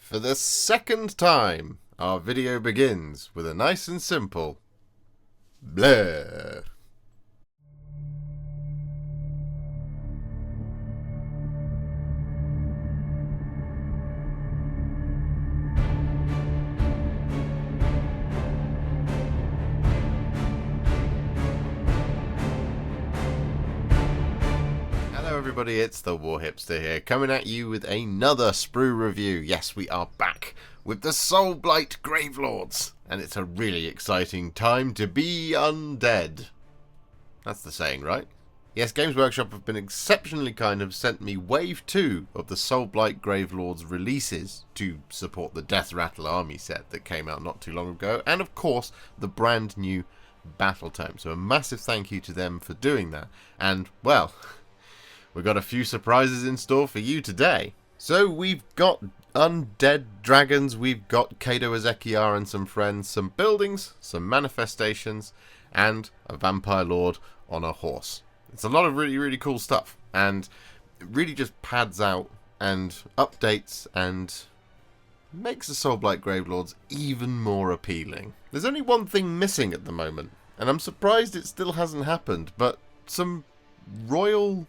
For the second time, our video begins with a nice and simple bleh. Everybody, it's the Warhipster here, coming at you with another Sprue review. Yes, we are back with the Soulblight Gravelords, and it's a really exciting time to be undead. That's the saying, right? Yes, Games Workshop have been exceptionally kind and have sent me Wave 2 of the Soulblight Gravelords releases to support the Death Rattle Army set that came out not too long ago, and of course, the brand new Battle Tome. So a massive thank you to them for doing that, and, well, we've got a few surprises in store for you today. So we've got Undead Dragons, we've got Kato Ezekiar and some friends, some buildings, some manifestations, and a Vampire Lord on a horse. It's a lot of really cool stuff, and it really just pads out and updates and makes the Soulblight Gravelords even more appealing. There's only one thing missing at the moment, and I'm surprised it still hasn't happened, but some royal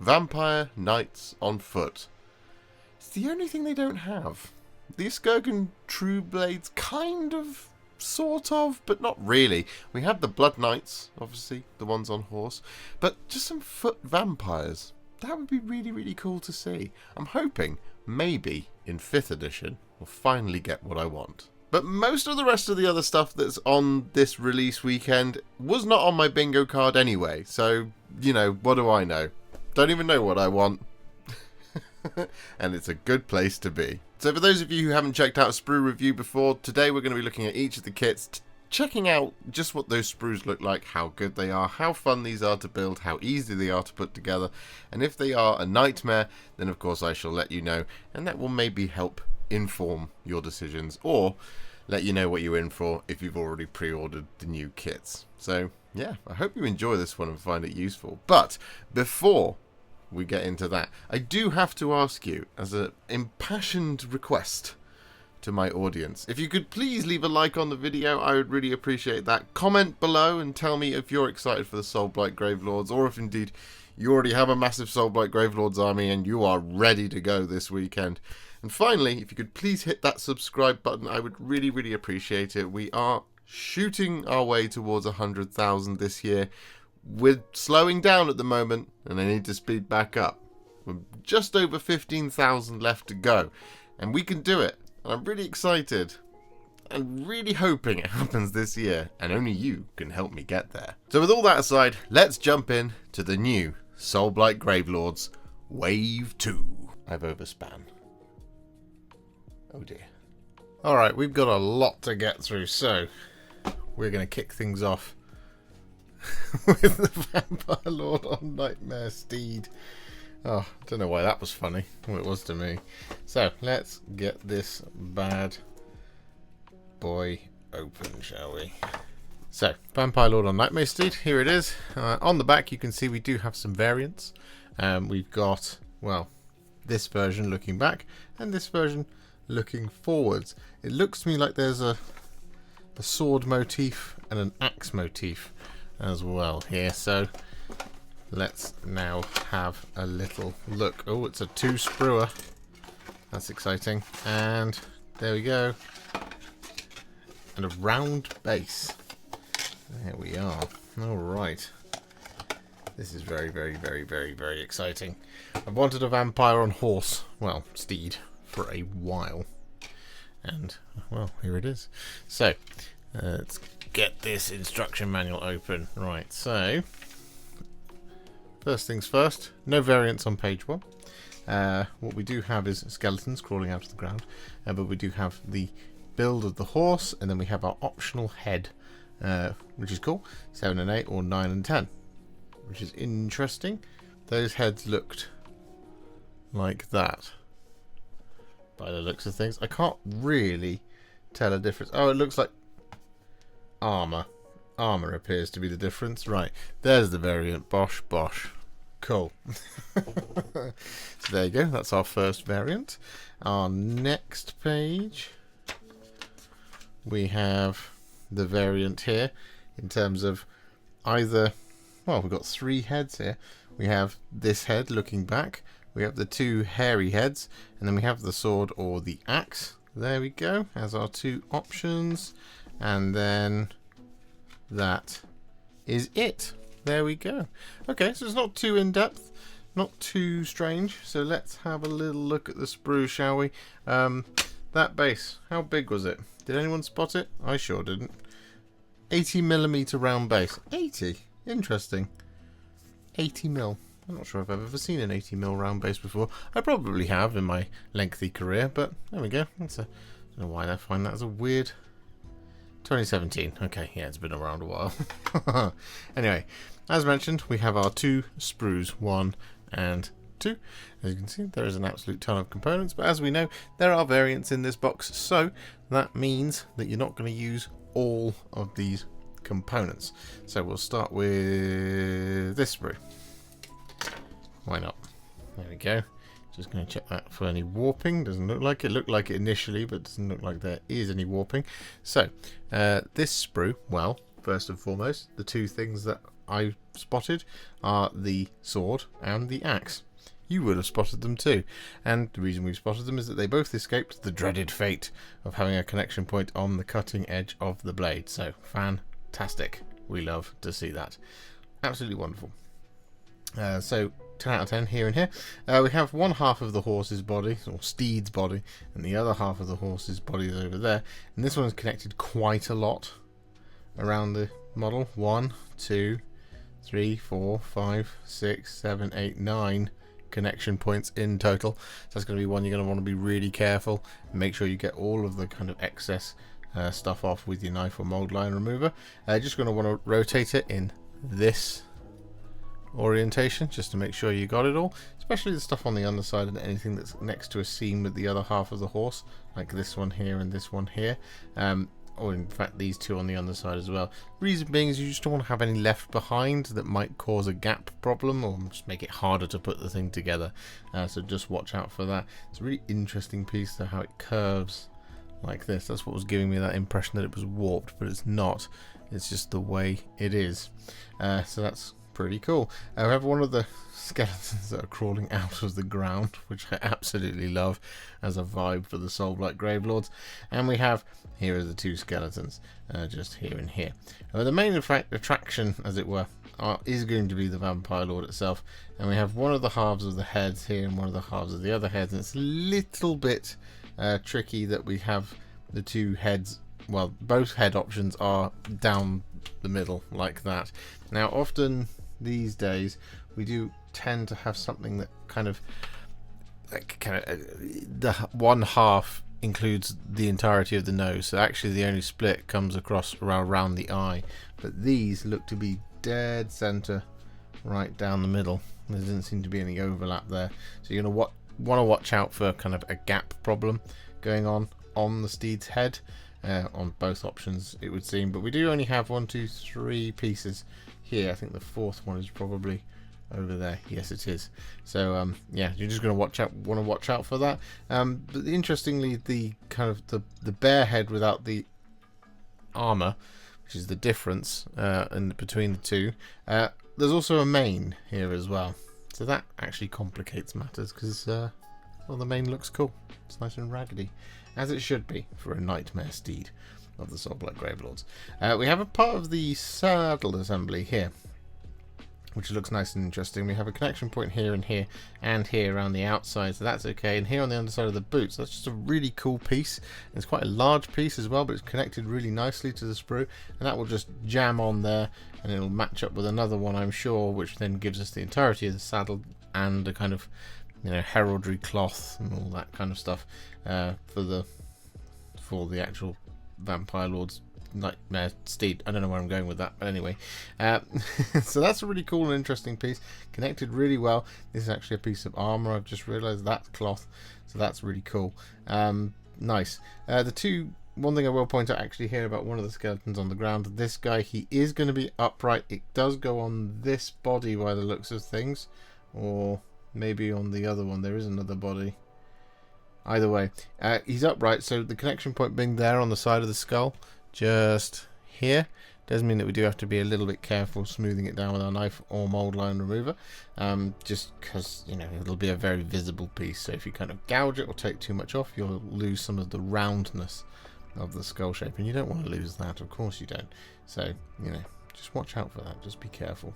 vampire knights on foot. It's the only thing they don't have. The Skirgan True Blades, kind of, sort of, but not really. We have the Blood Knights, obviously, the ones on horse, but just some foot vampires. That would be really cool to see. I'm hoping, maybe, in 5th edition, we'll finally get what I want. But most of the rest of the other stuff that's on this release weekend was not on my bingo card anyway, so, you know, what do I know? Don't even know what I want. And it's a good place to be. So for those of you who haven't checked out a Sprue review before, today we're going to be looking at each of the kits, checking out just what those Sprues look like, how good they are, how fun these are to build, how easy they are to put together, and if they are a nightmare, then of course I shall let you know, and that will maybe help inform your decisions, or let you know what you're in for if you've already pre-ordered the new kits. So yeah, I hope you enjoy this one and find it useful. But before we get into that, I do have to ask you, as an impassioned request to my audience, if you could please leave a like on the video, I would really appreciate that. Comment below and tell me if you're excited for the Soulblight Gravelords, or if indeed you already have a massive Soulblight Gravelords army and you are ready to go this weekend. And finally, if you could please hit that subscribe button, I would really appreciate it. We are shooting our way towards 100,000 this year. We're slowing down at the moment, and I need to speed back up. We're just over 15,000 left to go, and we can do it. And I'm really excited, and really hoping it happens this year, and only you can help me get there. So with all that aside, let's jump in to the new Soulblight Gravelords Wave 2. I've overspan. Oh dear. Alright, we've got a lot to get through, so we're going to kick things off with the Vampire Lord on Nightmare Steed. Oh, I don't know why that was funny. Well, it was to me. So, let's get this bad boy open, shall we? So, Vampire Lord on Nightmare Steed, here it is. On the back you can see we do have some variants. We've got, well, this version looking back, and this version looking forwards. It looks to me like there's a sword motif and an axe motif as well here, so let's now have a little look. Oh, it's a 2 Sprue. That's exciting. And there we go. And a round base. There we are. Alright. This is very exciting. I've wanted a vampire on horse, well, steed, for a while. And, well, here it is. So, let's get this instruction manual open. Right, so first things first, no variants on page 1. What we do have is skeletons crawling out of the ground, but we do have the build of the horse, and then we have our optional head, which is cool, 7 and 8 or 9 and 10, which is interesting. Those heads looked like that by the looks of things. I can't really tell a difference. Oh, it looks like armor. Armor appears to be the difference. Right, there's the variant. Bosh. Cool. So there you go. That's our first variant. Our next page, we have the variant here in terms of either, well, we've got 3 heads here. We have this head looking back. We have the 2 hairy heads, and then we have the sword or the axe. There we go, as our 2 options. And then that is it. There we go. Okay, so it's not too in-depth, not too strange. So let's have a little look at the sprue, shall we? That base, how big was it? Did anyone spot it? I sure didn't. 80mm round base. 80? Interesting. 80mm. I'm not sure if I've ever seen an 80mm round base before. I probably have in my lengthy career, but there we go. That's a, I don't know why I find that as a weird... 2017. Okay, yeah, it's been around a while. Anyway, as mentioned, we have our 2 sprues, 1 and 2. As you can see, there is an absolute ton of components, but as we know, there are variants in this box, so that means that you're not going to use all of these components. So we'll start with this sprue. Why not? There we go. Just going to check that for any warping. Doesn't look like it. Looked like it initially, but doesn't look like there is any warping. So, this sprue, well, first and foremost, the 2 things that I spotted are the sword and the axe. You would have spotted them too. And the reason we've spotted them is that they both escaped the dreaded fate of having a connection point on the cutting edge of the blade. So, fantastic. We love to see that. Absolutely wonderful. So 10 out of 10 here and here. We have one half of the horse's body, or steed's body, and the other half of the horse's body is over there. And this one's connected quite a lot around the model. 1, 2, 3, 4, 5, 6, 7, 8, 9 connection points in total. So that's going to be one you're going to want to be really careful and make sure you get all of the kind of excess stuff off with your knife or mold line remover. Just going to want to rotate it in this orientation just to make sure you got it all, especially the stuff on the underside and anything that's next to a seam with the other half of the horse, like this one here and this one here, or in fact these 2 on the underside as well. Reason being is you just don't want to have any left behind that might cause a gap problem or just make it harder to put the thing together, so just watch out for that. It's a really interesting piece though, how it curves like this. That's what was giving me that impression that it was warped, but it's not. It's just the way it is. So that's pretty cool. We have one of the skeletons that are crawling out of the ground, which I absolutely love as a vibe for the Soulblight Gravelords. And we have, here are the 2 skeletons, just here and here. The main attraction, as it were, is going to be the Vampire Lord itself. And we have one of the halves of the heads here and one of the halves of the other heads. And it's a little bit tricky that we have the 2 heads, well, both head options are down the middle like that. Now, often these days we do tend to have something that the one half includes the entirety of the nose, so actually the only split comes across around the eye, but these look to be dead center right down the middle. There doesn't seem to be any overlap there, so you're going to want to watch out for kind of a gap problem going on the steed's head. On both options it would seem, but we do only have 1, 2, 3 pieces here. I think the 4th one is probably over there. Yes, it is. So yeah, you're just going to want to watch out for that. But interestingly, the kind of the bare head without the armor, which is the difference between the 2, there's also a mane here as well, so that actually complicates matters because well, the mane looks cool. It's nice and raggedy, as it should be for a Nightmare Steed of the Soulblight Gravelords. We have a part of the saddle assembly here, which looks nice and interesting. We have a connection point here and here around the outside, so that's okay. And here on the underside of the boots, that's just a really cool piece. It's quite a large piece as well, but it's connected really nicely to the sprue, and that will just jam on there, and it'll match up with another one, I'm sure, which then gives us the entirety of the saddle and a kind of, you know, heraldry cloth and all that kind of stuff for the actual Vampire Lord's Nightmare Steed. I don't know where I'm going with that, but anyway, so that's a really cool and interesting piece, connected really well. This is actually a piece of armor. I've just realized that's cloth, so that's really cool. Nice. One thing I will point out actually here about one of the skeletons on the ground, this guy, he is going to be upright. It does go on this body by the looks of things, or maybe on the other one there is another body. Either way, he's upright, so the connection point being there on the side of the skull, just here, does mean that we do have to be a little bit careful smoothing it down with our knife or mold line remover, just because, you know, it'll be a very visible piece. So if you kind of gouge it or take too much off, you'll lose some of the roundness of the skull shape, and you don't want to lose that, of course you don't. So, you know, just watch out for that, just be careful.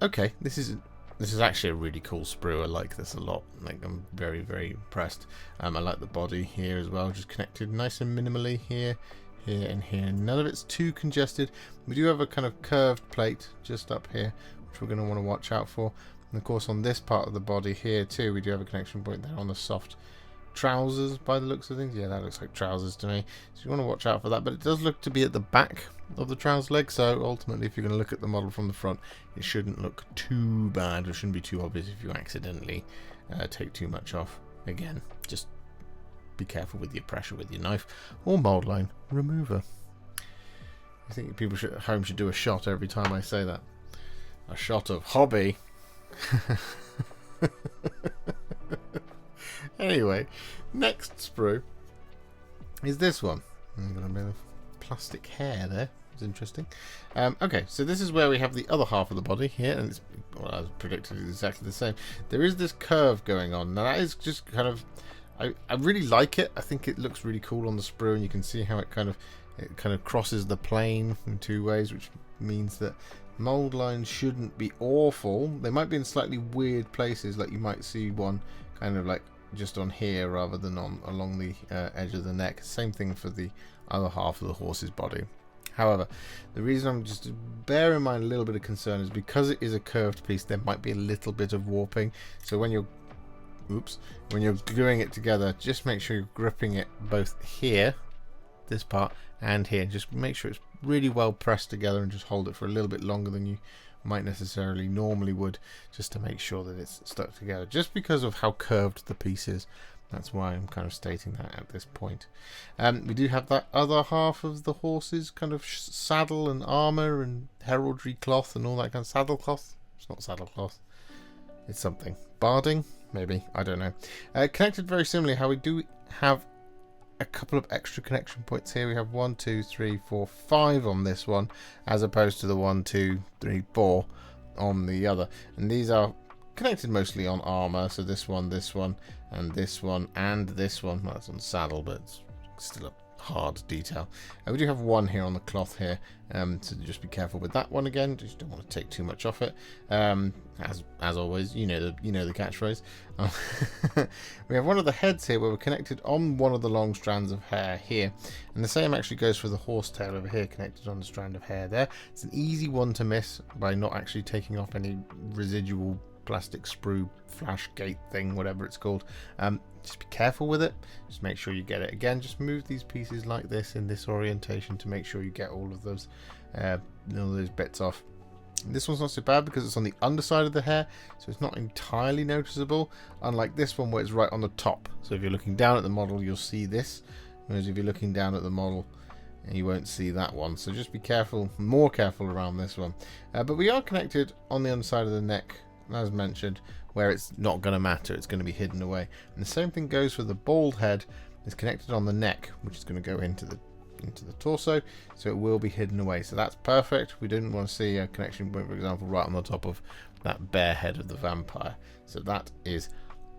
Okay, this is actually a really cool sprue. I like this a lot. Like, I'm very, very impressed. I like the body here as well, just connected nice and minimally here, here and here. None of it's too congested. We do have a kind of curved plate just up here, which we're going to want to watch out for. And of course on this part of the body here too, we do have a connection point there on the soft trousers by the looks of things. Yeah, that looks like trousers to me. So you want to watch out for that. But it does look to be at the back of the trouser leg, so ultimately if you're going to look at the model from the front, it shouldn't look too bad. It shouldn't be too obvious if you accidentally take too much off. Again, just be careful with your pressure with your knife or mold line remover. I think people at home should do a shot every time I say that. A shot of hobby. Anyway, next sprue is this one. I've got a bit of plastic hair there. It's interesting. Okay, so this is where we have the other half of the body here, and it's, well, as predicted, exactly the same. There is this curve going on. Now that is just kind of, I really like it. I think it looks really cool on the sprue, and you can see how it kind of crosses the plane in two ways, which means that mold lines shouldn't be awful. They might be in slightly weird places, like you might see one kind of like just on here rather than on along the edge of the neck. Same thing for the other half of the horse's body. However, the reason I'm just bear in mind a little bit of concern is because it is a curved piece, there might be a little bit of warping. So when you're gluing it together, just make sure you're gripping it both here, this part, and here. Just make sure it's really well pressed together, and just hold it for a little bit longer than you might necessarily normally would, just to make sure that it's stuck together, just because of how curved the piece is. That's why I'm kind of stating that at this point. We do have that other half of the horse's kind of saddle and armor and heraldry cloth and all that kind of saddle cloth. It's not saddle cloth, it's something. Barding, maybe, I don't know. Connected very similarly, how we do have a couple of extra connection points here. We have 1, 2, 3, 4, 5 on this one, as opposed to the 1, 2, 3, 4 on the other. And these are connected mostly on armor. So this one, and this one, and this one. Well, that's on saddle, but it's still a hard detail. We do have one here on the cloth here, so just be careful with that one again. Just don't want to take too much off it. As always, you know the catchphrase. We have one of the heads here where we're connected on one of the long strands of hair here, and the same actually goes for the horse tail over here, connected on the strand of hair there. It's an easy one to miss by not actually taking off any residual plastic sprue flash gate thing, whatever it's called. Just be careful with it. Just make sure you get it. Again, just move these pieces like this in this orientation to make sure you get all of those bits off. This one's not so bad because it's on the underside of the hair, so it's not entirely noticeable, unlike this one where it's right on the top. So if you're looking down at the model, you'll see this, whereas if you're looking down at the model, you won't see that one. So just be careful, more careful around this one. But we are connected on the underside of the neck, as mentioned, where it's not going to matter, it's going to be hidden away. And the same thing goes for the bald head. It's connected on the neck, which is going to go into the torso, so it will be hidden away. So that's perfect. We didn't want to see a connection point, for example, right on the top of that bare head of the vampire. So that is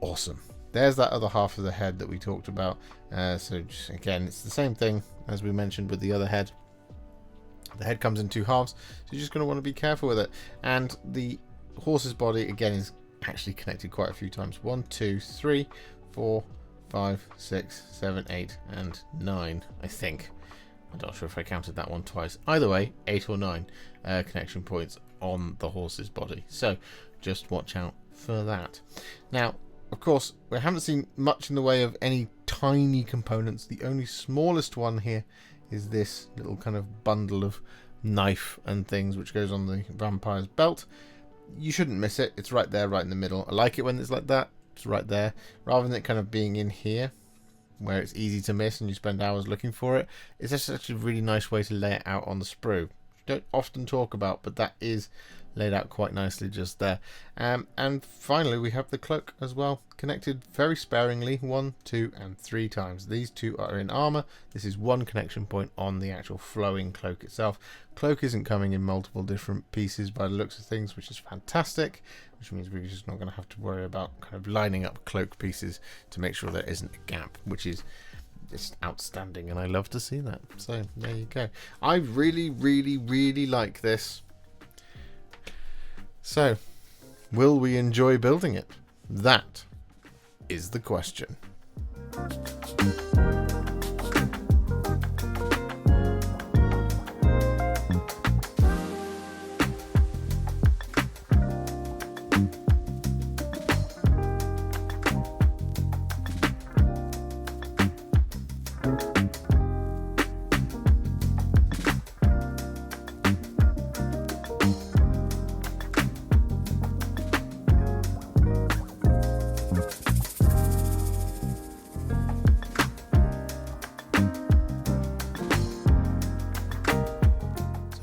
awesome. There's that other half of the head that we talked about. So just, again, it's the same thing as we mentioned with the other head. The head comes in two halves, so you're just going to want to be careful with it. And the horse's body again is actually connected quite a few times. 1, 2, 3, 4, 5, 6, 7, 8, and 9, I think. I'm not sure if I counted that one twice. Either way, 8 or 9 connection points on the horse's body. So just watch out for that. Now, of course, we haven't seen much in the way of any tiny components. The only smallest one here is this little kind of bundle of knife and things which goes on the vampire's belt. You shouldn't miss it. It's right there, right in the middle. I like it when it's like that. It's right there. Rather than it kind of being in here, where it's easy to miss and you spend hours looking for it, it's just actually a really nice way to lay it out on the sprue. don't often talk about, but that is laid out quite nicely just there. And finally we have the cloak as well, connected very sparingly 1, 2 and 3 times. These 2 are in armor. This is 1 connection point on the actual flowing cloak itself. Cloak isn't coming in multiple different pieces by the looks of things, which is fantastic, which means we're just not going to have to worry about kind of lining up cloak pieces to make sure there isn't a gap, which is just outstanding, and I love to see that. So there you go. I really like this. So, will we enjoy building it? That is the question.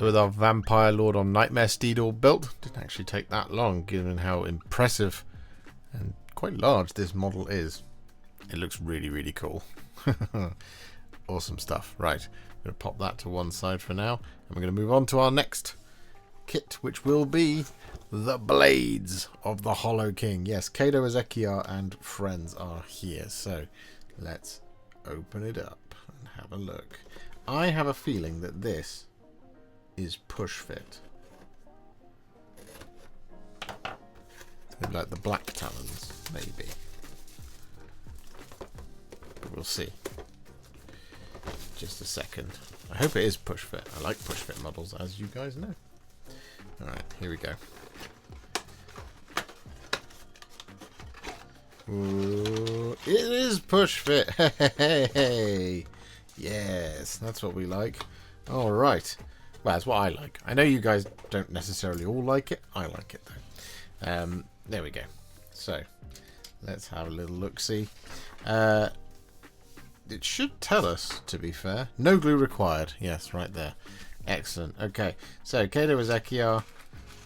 With our Vampire Lord on Nightmare Steed all built, didn't actually take that long given how impressive and quite large this model is. It looks really cool. Awesome stuff. Right, I'm going to pop that to one side for now, and we're going to move on to our next kit, which will be the Blades of the Hollow King. Yes, Kato, Ezekiel and friends are here, so let's open it up and have a look. I have a feeling that this is push fit. Maybe like the Black Talons, maybe. But we'll see. Just a second. I hope it is push fit. I like push fit models, as you guys know. Alright, here we go. Ooh, it is push fit. Hey, yes, that's what we like. Alright. Well, that's what I like. I know you guys don't necessarily all like it. I like it, though. There we go. So, let's have a little look-see. It should tell us, to be fair. No glue required. Yes, right there. Excellent. Okay, so Kato, Ezekiel,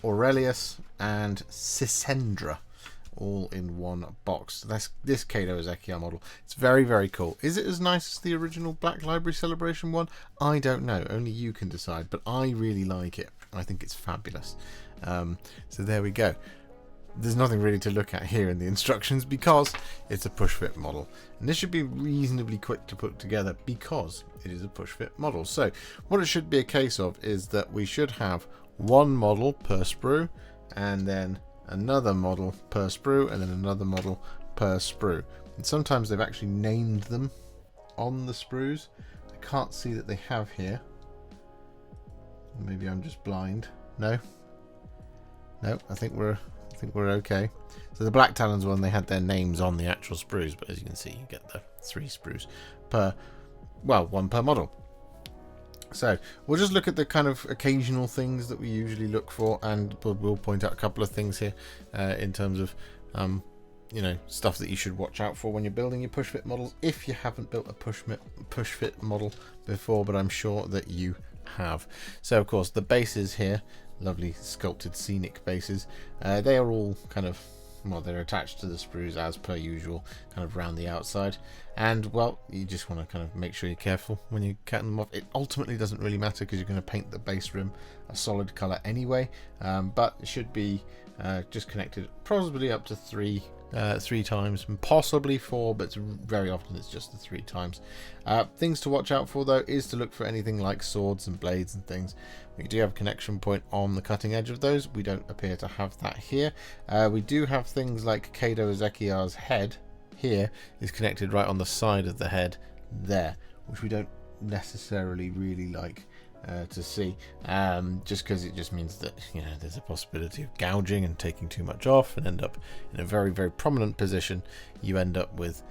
Aurelius, and Sisendra, all in one box. That's this Kato Ezekiel model. It's very cool. Is it as nice as the original Black Library Celebration one? I don't know. Only you can decide. But I really like it. I think it's fabulous. So there we go. There's nothing really to look at here in the instructions because it's a push fit model. And this should be reasonably quick to put together because it is a push fit model. So what it should be a case of is that we should have one model per sprue, and then another model per sprue, and then another model per sprue. And sometimes they've actually named them on the sprues. I can't see that they have here. Maybe I'm just blind. No, I think we're okay. So the Black Talons one, they had their names on the actual sprues, but as you can see, you get the 3 sprues per, well, 1 per model. So we'll just look at the kind of occasional things that we usually look for, and we'll point out a couple of things here in terms of you know, stuff that you should watch out for when you're building your push fit models, if you haven't built a push fit model before, but I'm sure that you have. So of course the bases here, lovely sculpted scenic bases, they are all kind of, well, they're attached to the sprues as per usual, kind of round the outside, and well, you just want to kind of make sure you're careful when you cut them off. It ultimately doesn't really matter because you're going to paint the base rim a solid color anyway, but it should be just connected probably up to 3 times, possibly 4, but very often it's just the 3 times. Things to watch out for though is to look for anything like swords and blades and things. We do have a connection point on the cutting edge of those. We don't appear to have that here. We do have things like Kato Ezekiel's head here is connected right on the side of the head there, which we don't necessarily really like to see, just because it just means that, you know, there's a possibility of gouging and taking too much off and end up in a very prominent position. You end up with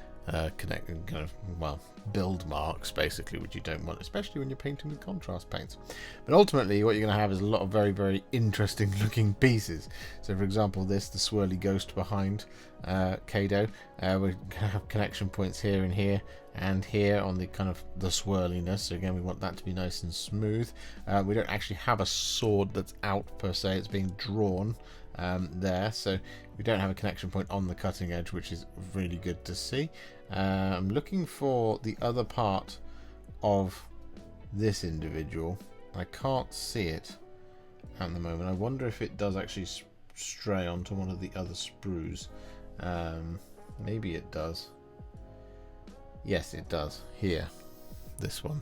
connecting kind of, well, build marks basically, which you don't want, especially when you're painting with contrast paints. But ultimately what you're going to have is a lot of very, very interesting looking pieces. So for example, the swirly ghost behind Kado, we're going to have connection points here and here and here on the kind of the swirliness. So again, we want that to be nice and smooth. We don't actually have a sword that's out per se, it's being drawn there, so we don't have a connection point on the cutting edge, which is really good to see. I'm looking for the other part of this individual. I can't see it at the moment. I wonder if it does actually stray onto one of the other sprues. Maybe it does. Yes, it does. Here, this one.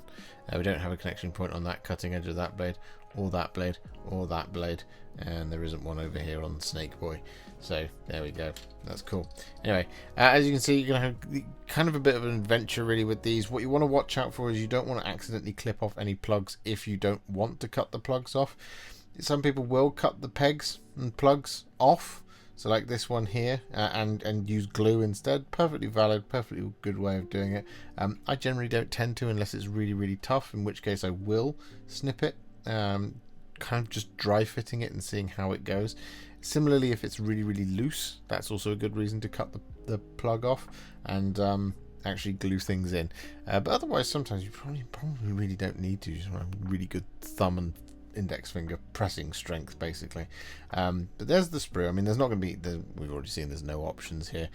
We don't have a connection point on that cutting edge of that blade, or that blade, or that blade, and there isn't one over here on the Snake Boy. So there we go. That's cool. Anyway, as you can see, you're going to have kind of a bit of an adventure really with these. What you want to watch out for is you don't want to accidentally clip off any plugs if you don't want to cut the plugs off. Some people will cut the pegs and plugs off, so like this one here, and use glue instead. Perfectly valid, perfectly good way of doing it. I generally don't tend to unless it's really, really tough, in which case I will snip it, kind of just dry fitting it and seeing how it goes. Similarly, if it's really, really loose, that's also a good reason to cut the plug off and actually glue things in. But otherwise, sometimes you probably really don't need to. You just want a really good thumb and index finger pressing strength, basically. But there's the sprue. I mean, there's not going to be, we've already seen there's no options here.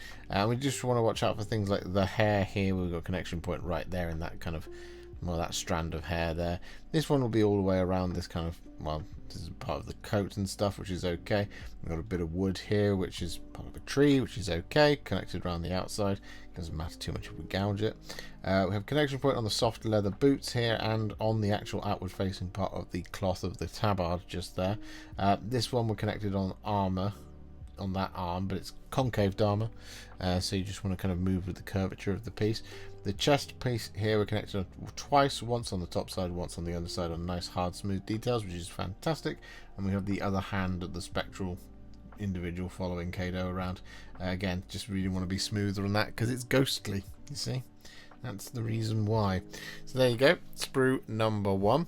We just want to watch out for things like the hair here. We've got a connection point right there in that kind of, well, that strand of hair there. This one will be all the way around this kind of, well, this is part of the coat and stuff, which is okay. We've got a bit of wood here, which is part of a tree, which is okay, connected around the outside. It doesn't matter too much if we gouge it. We have connection point on the soft leather boots here and on the actual outward facing part of the cloth of the tabard just there. This one we're connected on armor, on that arm, but it's concaved armor, so you just want to kind of move with the curvature of the piece. The chest piece here we're connected on twice, once on the top side, once on the underside, on nice hard smooth details, which is fantastic. And we have the other hand of the spectral individual following Kado around. Again, just really want to be smoother on that because it's ghostly, you see. That's the reason why. So there you go, sprue number 1.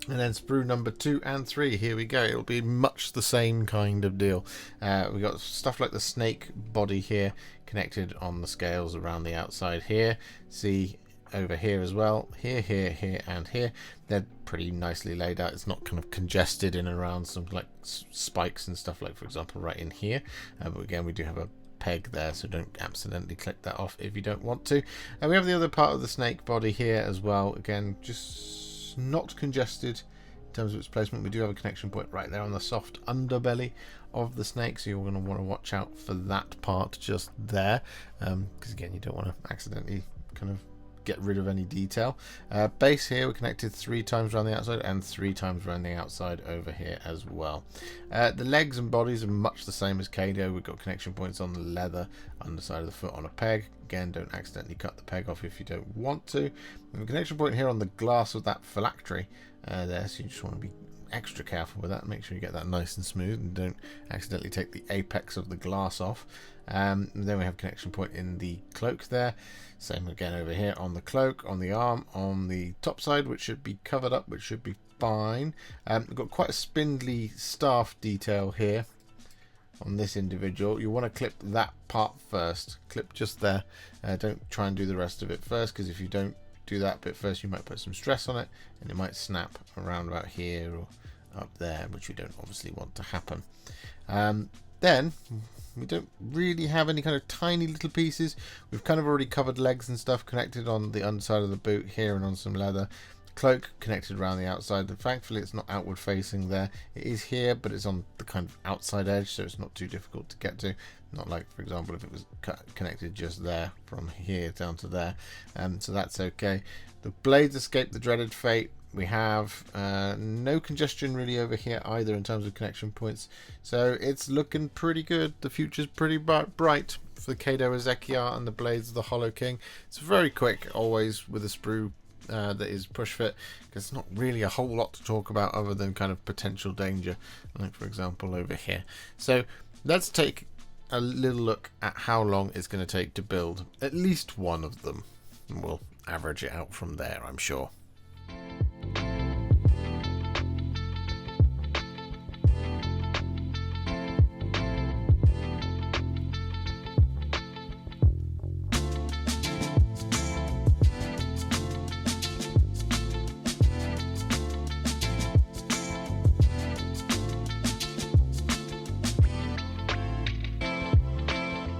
And then sprue number 2 and 3, here we go. It'll be much the same kind of deal. We got stuff like the snake body here connected on the scales around the outside here. See over here as well. Here, here, here, and here. They're pretty nicely laid out. It's not kind of congested in and around some like spikes and stuff, like for example right in here. But again, we do have a peg there, so don't accidentally click that off if you don't want to. And we have the other part of the snake body here as well. Again, just not congested in terms of its placement. We do have a connection point right there on the soft underbelly of the snake, so you're going to want to watch out for that part just there, because again, you don't want to accidentally kind of get rid of any detail. Base here, we're connected 3 times around the outside and 3 times around the outside over here as well. The legs and bodies are much the same as Kado. We've got connection points on the leather underside of the foot on a peg. Again, don't accidentally cut the peg off if you don't want to. We have a connection point here on the glass of that phylactery there, so you just want to be extra careful with that. Make sure you get that nice and smooth and don't accidentally take the apex of the glass off. And then we have connection point in the cloak there. Same again over here on the cloak, on the arm, on the top side, which should be covered up, which should be fine. We've got quite a spindly staff detail here on this individual. You want to clip that part first. Clip just there. Don't try and do the rest of it first, because if you don't do that bit first, you might put some stress on it and it might snap around about here or up there, which we don't obviously want to happen. Then we don't really have any kind of tiny little pieces. We've kind of already covered legs and stuff connected on the underside of the boot here and on some leather. Cloak connected around the outside, and thankfully it's not outward facing there. It is here, but it's on the kind of outside edge, so it's not too difficult to get to. Not like, for example, if it was connected just there from here down to there. So that's okay. The blades escape the dreaded fate. We have no congestion really over here either in terms of connection points, so it's looking pretty good. The future's pretty bright for the Kado Ezekiel and the blades of the Hollow King. It's very quick, always with a sprue that is push fit, because it's not really a whole lot to talk about other than kind of potential danger, like for example over here. So let's take a little look at how long it's going to take to build at least one of them. And we'll average it out from there, I'm sure.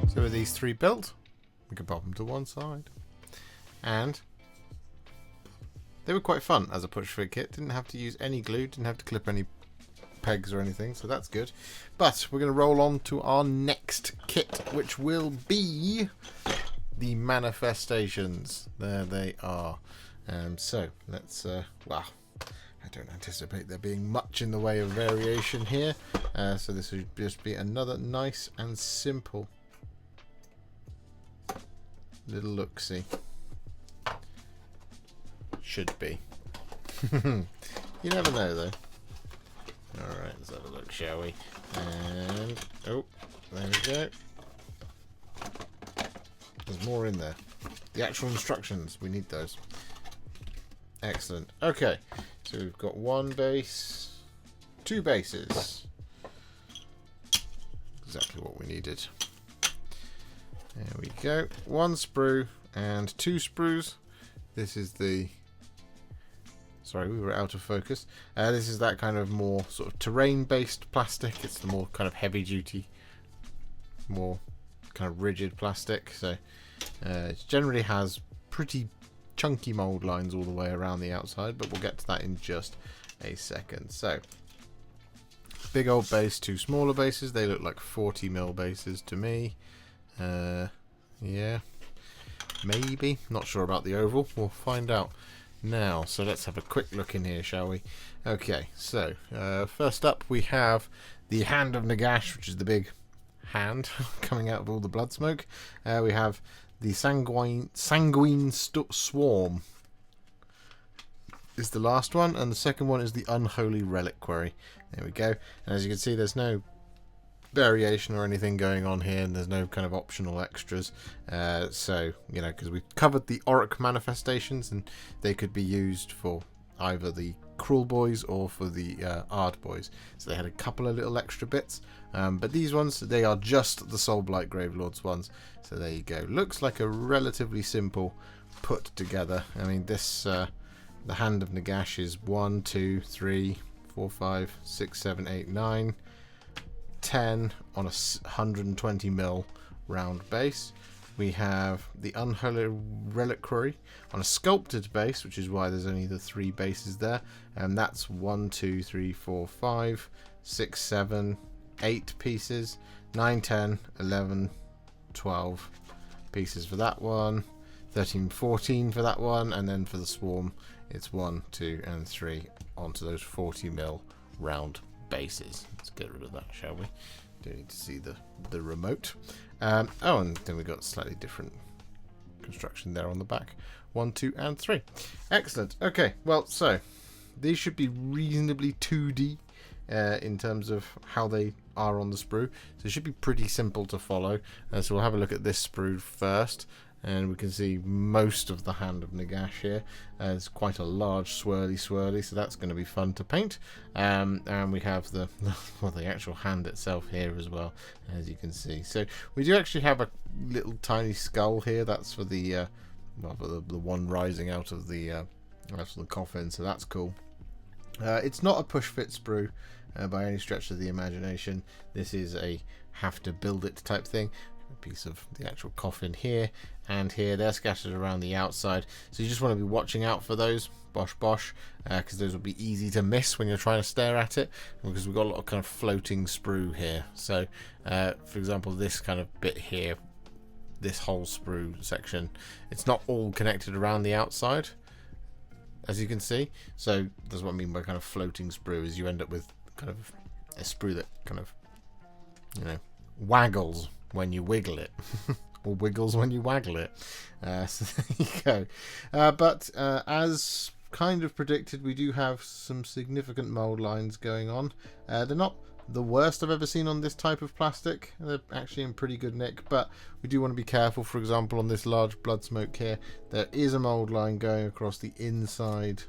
So with these 3 built, we can pop them to one side. And they were quite fun as a push fit kit. Didn't have to use any glue, didn't have to clip any pegs or anything, so that's good. But we're going to roll on to our next kit, which will be the manifestations. There they are. So let's, well, I don't anticipate there being much in the way of variation here. So this would just be another nice and simple little look-see. Should be. You never know, though. Alright, let's have a look, shall we? And, oh, there we go. There's more in there. The actual instructions, we need those. Excellent. Okay, so we've got 1 base, 2 bases. Exactly what we needed. There we go. 1 sprue and 2 sprues. This is the... Sorry, we were out of focus. This is that kind of more sort of terrain-based plastic. It's the more kind of heavy-duty, more kind of rigid plastic. So it generally has pretty chunky mold lines all the way around the outside, but we'll get to that in just a second. So big old base, 2 smaller bases. They look like 40mm bases to me. Yeah, maybe. Not sure about the oval. We'll find out now. So let's have a quick look in here, shall we? Okay, so first up we have the Hand of Nagash, which is the big hand coming out of all the blood smoke. We have the Sanguine Swarm is the last one, and the second one is the Unholy Reliquary. There we go. And as you can see, there's no variation or anything going on here, and there's no kind of optional extras. So, you know, because we've covered the Auric manifestations, and they could be used for either the Cruel Boys or for the Ard Boys. So they had a couple of little extra bits. But these ones, they are just the Soulblight Gravelords ones. So there you go. Looks like a relatively simple put together. I mean, this, the Hand of Nagash is 1, 2, 3, 4, 5, 6, 7, 8, 9, 10 on a 120mm round base. We have the Unholy Reliquary on a sculpted base, which is why there's only the 3 bases there. And that's 1, 2, 3, 4, 5, 6, 7, 8 pieces. 9, 10, 11, 12 pieces for that one. 13, 14 for that one. And then for the Swarm, it's 1, 2, and 3 onto those 40mm round bases. Let's get rid of that, shall we? Don't need to see the remote. Oh, and then we've got slightly different construction there on the back. 1, 2, and 3. Excellent. Okay, well, so these should be reasonably 2D in terms of how they are on the sprue. So it should be pretty simple to follow. So we'll have a look at this sprue first. And we can see most of the Hand of Nagash here. It's quite a large swirly, so that's going to be fun to paint. And we have the actual hand itself here as well, as you can see. So we do actually have a little tiny skull here. That's for the the one rising out of the coffin. So that's cool. It's not a push fit sprue by any stretch of the imagination. This is a have to build it type thing. A piece of the actual coffin here and here. They're scattered around the outside, so you just want to be watching out for those, bosh, because those will be easy to miss when you're trying to stare at it, because we've got a lot of kind of floating sprue here. So for example, this kind of bit here, this whole sprue section, it's not all connected around the outside, as you can see. So that's what I mean by kind of floating sprue, is you end up with kind of a sprue that kind of, you know, waggles when you wiggle it, or wiggles when you waggle it. So there you go. But as kind of predicted, we do have some significant mold lines going on. They're not the worst I've ever seen on this type of plastic. They're actually in pretty good nick, but we do want to be careful. For example, on this large blood smoke here, there is a mold line going across the inside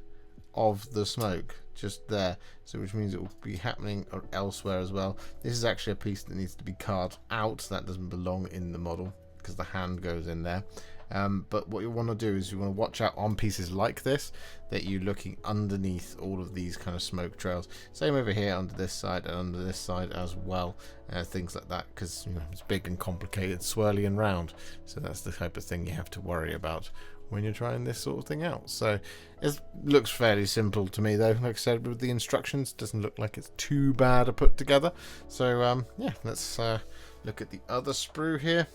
of the smoke, just there, so which means it will be happening elsewhere as well. This is actually a piece that needs to be carved out. That doesn't belong in the model because the hand goes in there. But what you want to do is you want to watch out on pieces like this that you're looking underneath all of these kind of smoke trails. Same over here under this side and under this side as well, things like that, because it's big and complicated, swirly and round. So that's the type of thing you have to worry about when you're trying this sort of thing out. So it looks fairly simple to me though. Like I said, with the instructions, doesn't look like it's too bad to put together. So yeah, let's look at the other sprue here.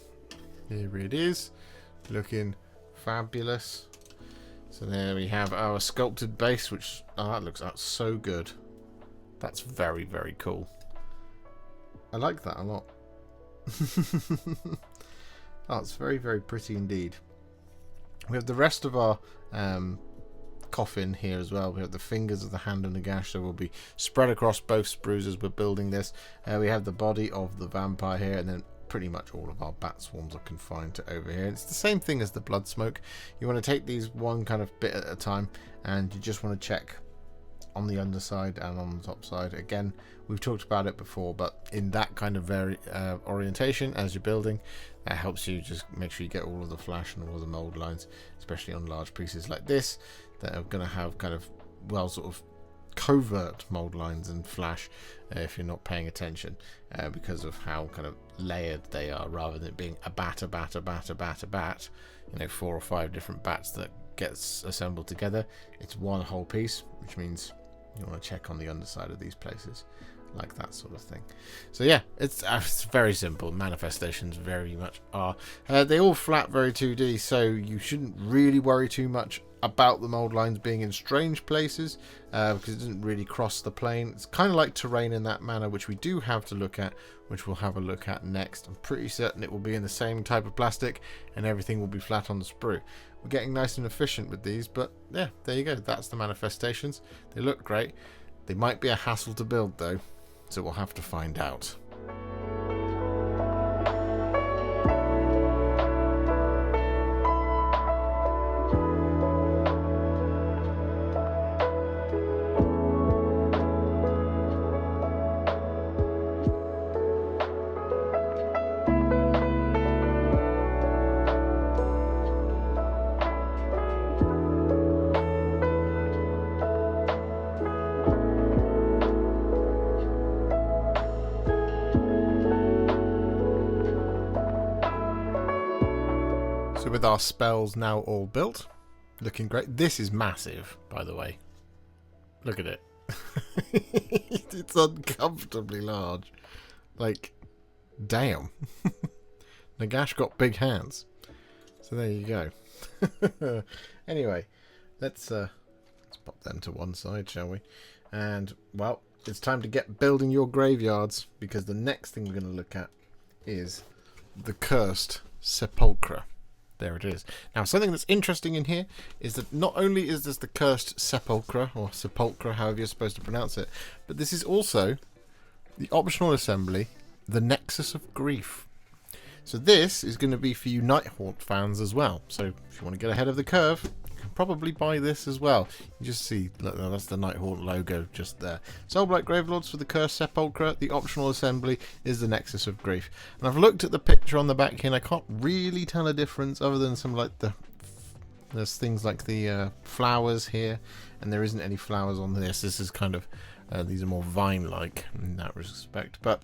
Here it is, looking fabulous. So there we have our sculpted base, which that looks so good. That's very, very cool. I like that a lot. Oh, it's very, very pretty indeed. We have the rest of our coffin here as well. We have the fingers of the hand and the gash, so we'll be spread across both sprues as we're building this. We have the body of the vampire here, and then pretty much all of our bat swarms are confined to over here. It's the same thing as the blood smoke. You want to take these one kind of bit at a time, and you just want to check on the underside and on the top side. Again, we've talked about it before, but in that kind of orientation as you're building, that helps you just make sure you get all of the flash and all of the mold lines, especially on large pieces like this that are going to have kind of, well, sort of covert mold lines and flash if you're not paying attention, because of how kind of layered they are, rather than it being a bat, 4 or 5 different bats that gets assembled together. It's one whole piece, which means you want to check on the underside of these places, like that sort of thing. So yeah, it's very simple. Manifestations very much are. They all flat, very 2D, so you shouldn't really worry too much about the mold lines being in strange places, because it doesn't really cross the plane. It's kind of like terrain in that manner, which we do have to look at, which we'll have a look at next. I'm pretty certain it will be in the same type of plastic and everything will be flat on the sprue. We're getting nice and efficient with these, but yeah, there you go. That's the manifestations. They look great. They might be a hassle to build though, so we'll have to find out. So with our spells now all built, looking great. This is massive, by the way. Look at it. It's uncomfortably large. Like, damn. Nagash got big hands. So there you go. Anyway, let's pop them to one side, shall we? And, well, it's time to get building your graveyards, because the next thing we're going to look at is the cursed Sepulchre. There it is. Now, something that's interesting in here is that not only is this the cursed Sepulchre, or Sepulchre, however you're supposed to pronounce it, but this is also the optional assembly, the Nexus of Grief. So this is going to be for you Nighthaunt fans as well. So if you want to get ahead of the curve, you can probably buy this as well. You just see, look, that's the Nighthaunt logo just there. Soulblight Gravelords for the Cursed Sepulchre. The optional assembly is the Nexus of Grief. And I've looked at the picture on the back here and I can't really tell a difference other than some like there's things like the flowers here, and there isn't any flowers on this. This is kind of, these are more vine-like in that respect, but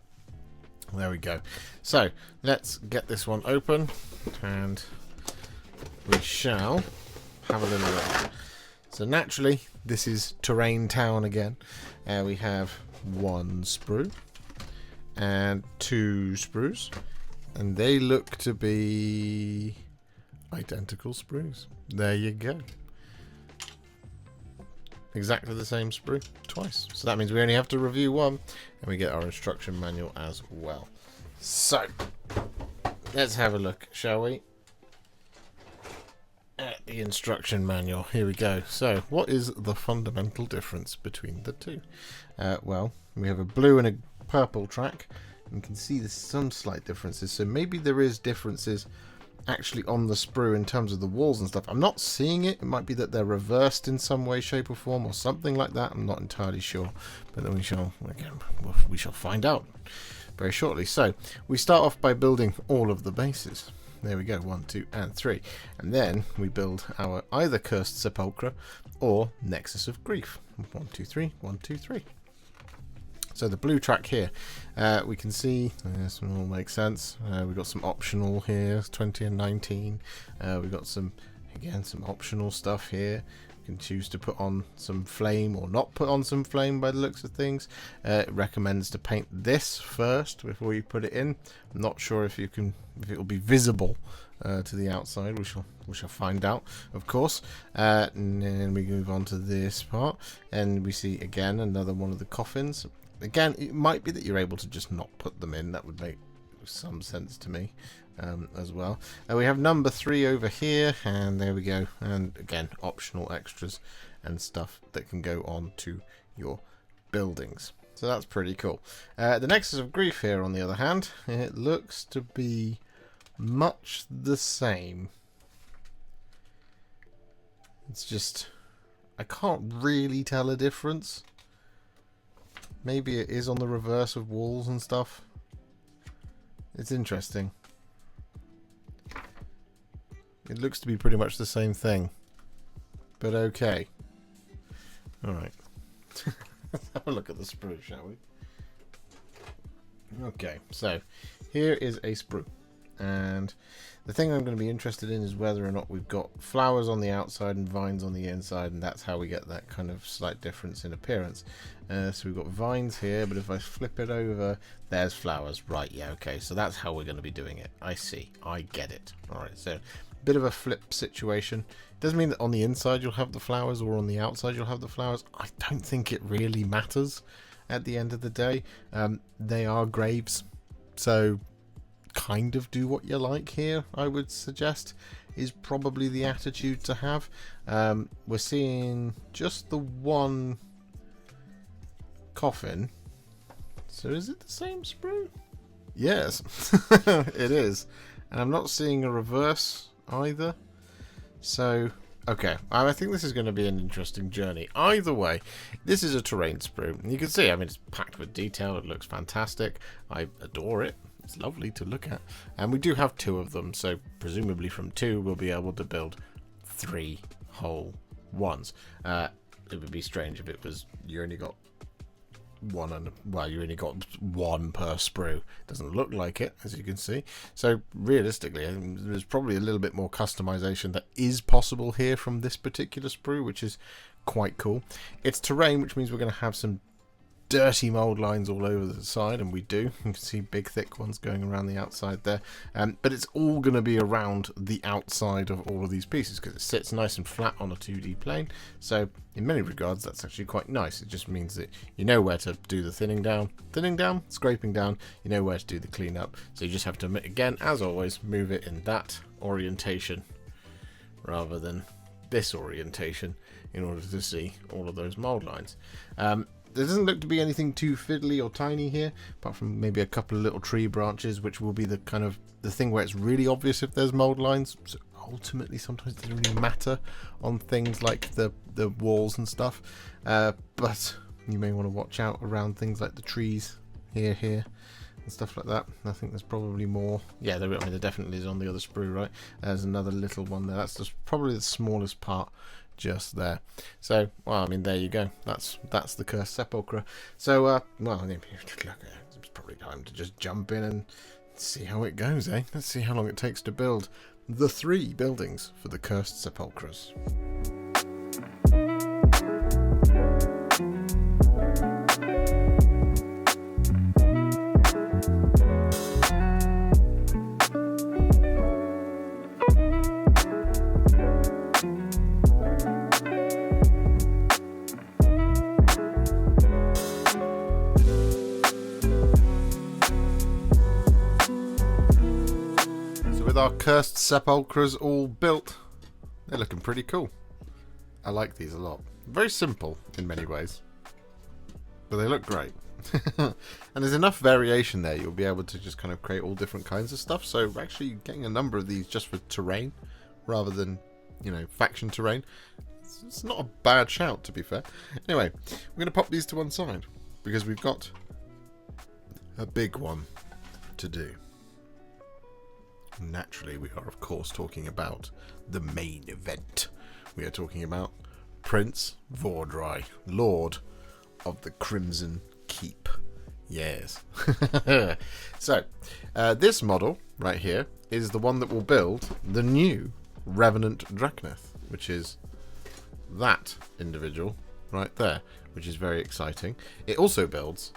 there we go. So let's get this one open and we shall have a little look. So naturally this is Terrain Town again. We have 1 sprue and 2 sprues, and they look to be identical sprues. There you go. Exactly the same sprue twice. So that means we only have to review one, and we get our instruction manual as well. So let's have a look, shall we, at the instruction manual. Here we go. So what is the fundamental difference between the two? Well, we have a blue and a purple track. You can see there's some slight differences. So maybe there is differences actually on the sprue in terms of the walls and stuff. I'm not seeing it. It might be that they're reversed in some way, shape or form or something like that. I'm not entirely sure. But then we shall find out very shortly. So we start off by building all of the bases. There we go, 1, 2 and 3. And then we build our either Cursed Sepulchre or Nexus of Grief. 1, 2, 3, 1, 2, 3. So the blue track here, we can see, this all makes sense. We've got some optional here, 20 and 19. We've got some, again, some optional stuff here. You can choose to put on some flame or not put on some flame by the looks of things. It recommends to paint this first before you put it in. I'm not sure if it will be visible to the outside. We shall find out, of course. And then we move on to this part, and we see again another one of the coffins. Again, it might be that you're able to just not put them in. That would make some sense to me as well. We have number 3 over here, and there we go. And again, optional extras and stuff that can go on to your buildings. So that's pretty cool. The Nexus of Grief here, on the other hand, it looks to be much the same. It's just, I can't really tell a difference. Maybe it is on the reverse of walls and stuff. It's interesting. It looks to be pretty much the same thing. But okay. Alright. Let's have a look at the sprue, shall we? Okay, so here is a sprue. And the thing I'm going to be interested in is whether or not we've got flowers on the outside and vines on the inside, and that's how we get that kind of slight difference in appearance. So we've got vines here, but if I flip it over, there's flowers. Right, yeah, okay, so that's how we're going to be doing it. I see, I get it. Alright, so bit of a flip situation. Doesn't mean that on the inside you'll have the flowers or on the outside you'll have the flowers. I don't think it really matters at the end of the day. They are graves, so kind of do what you like here, I would suggest, is probably the attitude to have. We're seeing just the one coffin. So is it the same sprue? Yes, it is. And I'm not seeing a reverse either. So, okay, I think this is going to be an interesting journey. Either way, this is a terrain sprue. And you can see, I mean, it's packed with detail. It looks fantastic. I adore it. It's lovely to look at. And we do have 2 of them, so presumably from 2 we'll be able to build 3 whole ones. It would be strange if it was you only got one, and well, you only got 1 per sprue. Doesn't look like it, as you can see. So realistically, there's probably a little bit more customization that is possible here from this particular sprue, which is quite cool. It's terrain, which means we're going to have some dirty mold lines all over the side, and we do. You can see big thick ones going around the outside there, but it's all going to be around the outside of all of these pieces because it sits nice and flat on a 2D plane. So in many regards that's actually quite nice. It just means that you know where to do the thinning down, scraping down, you know where to do the clean up. So you just have to, again, as always, move it in that orientation rather than this orientation in order to see all of those mold lines. There doesn't look to be anything too fiddly or tiny here, apart from maybe a couple of little tree branches, which will be the kind of the thing where it's really obvious if there's mold lines. So ultimately, sometimes it doesn't really matter on things like the walls and stuff. But you may want to watch out around things like the trees here, and stuff like that. I think there's probably more. Yeah, there definitely is on the other sprue, right? There's another little one there. That's just probably the smallest part just there. So, well, I mean, there you go. That's the Cursed Sepulchre. So, well, it's probably time to just jump in and see how it goes, eh? Let's see how long it takes to build the 3 buildings for the Cursed Sepulchres. Our Cursed Sepulchres all built, they're looking pretty cool. I like these a lot. Very simple in many ways, but they look great. and there's enough variation there. You'll be able to just kind of create all different kinds of stuff. So actually getting a number of these just for terrain rather than, you know, faction terrain, it's not a bad shout, to be fair. Anyway, we're going to pop these to one side because we've got a big one to do. Naturally, we are, of course, talking about the main event. We are talking about Prince Vhordrai, Lord of the Crimson Keep. Yes. So, this model right here is the one that will build the new Revenant Draconith, which is that individual right there, which is very exciting. It also builds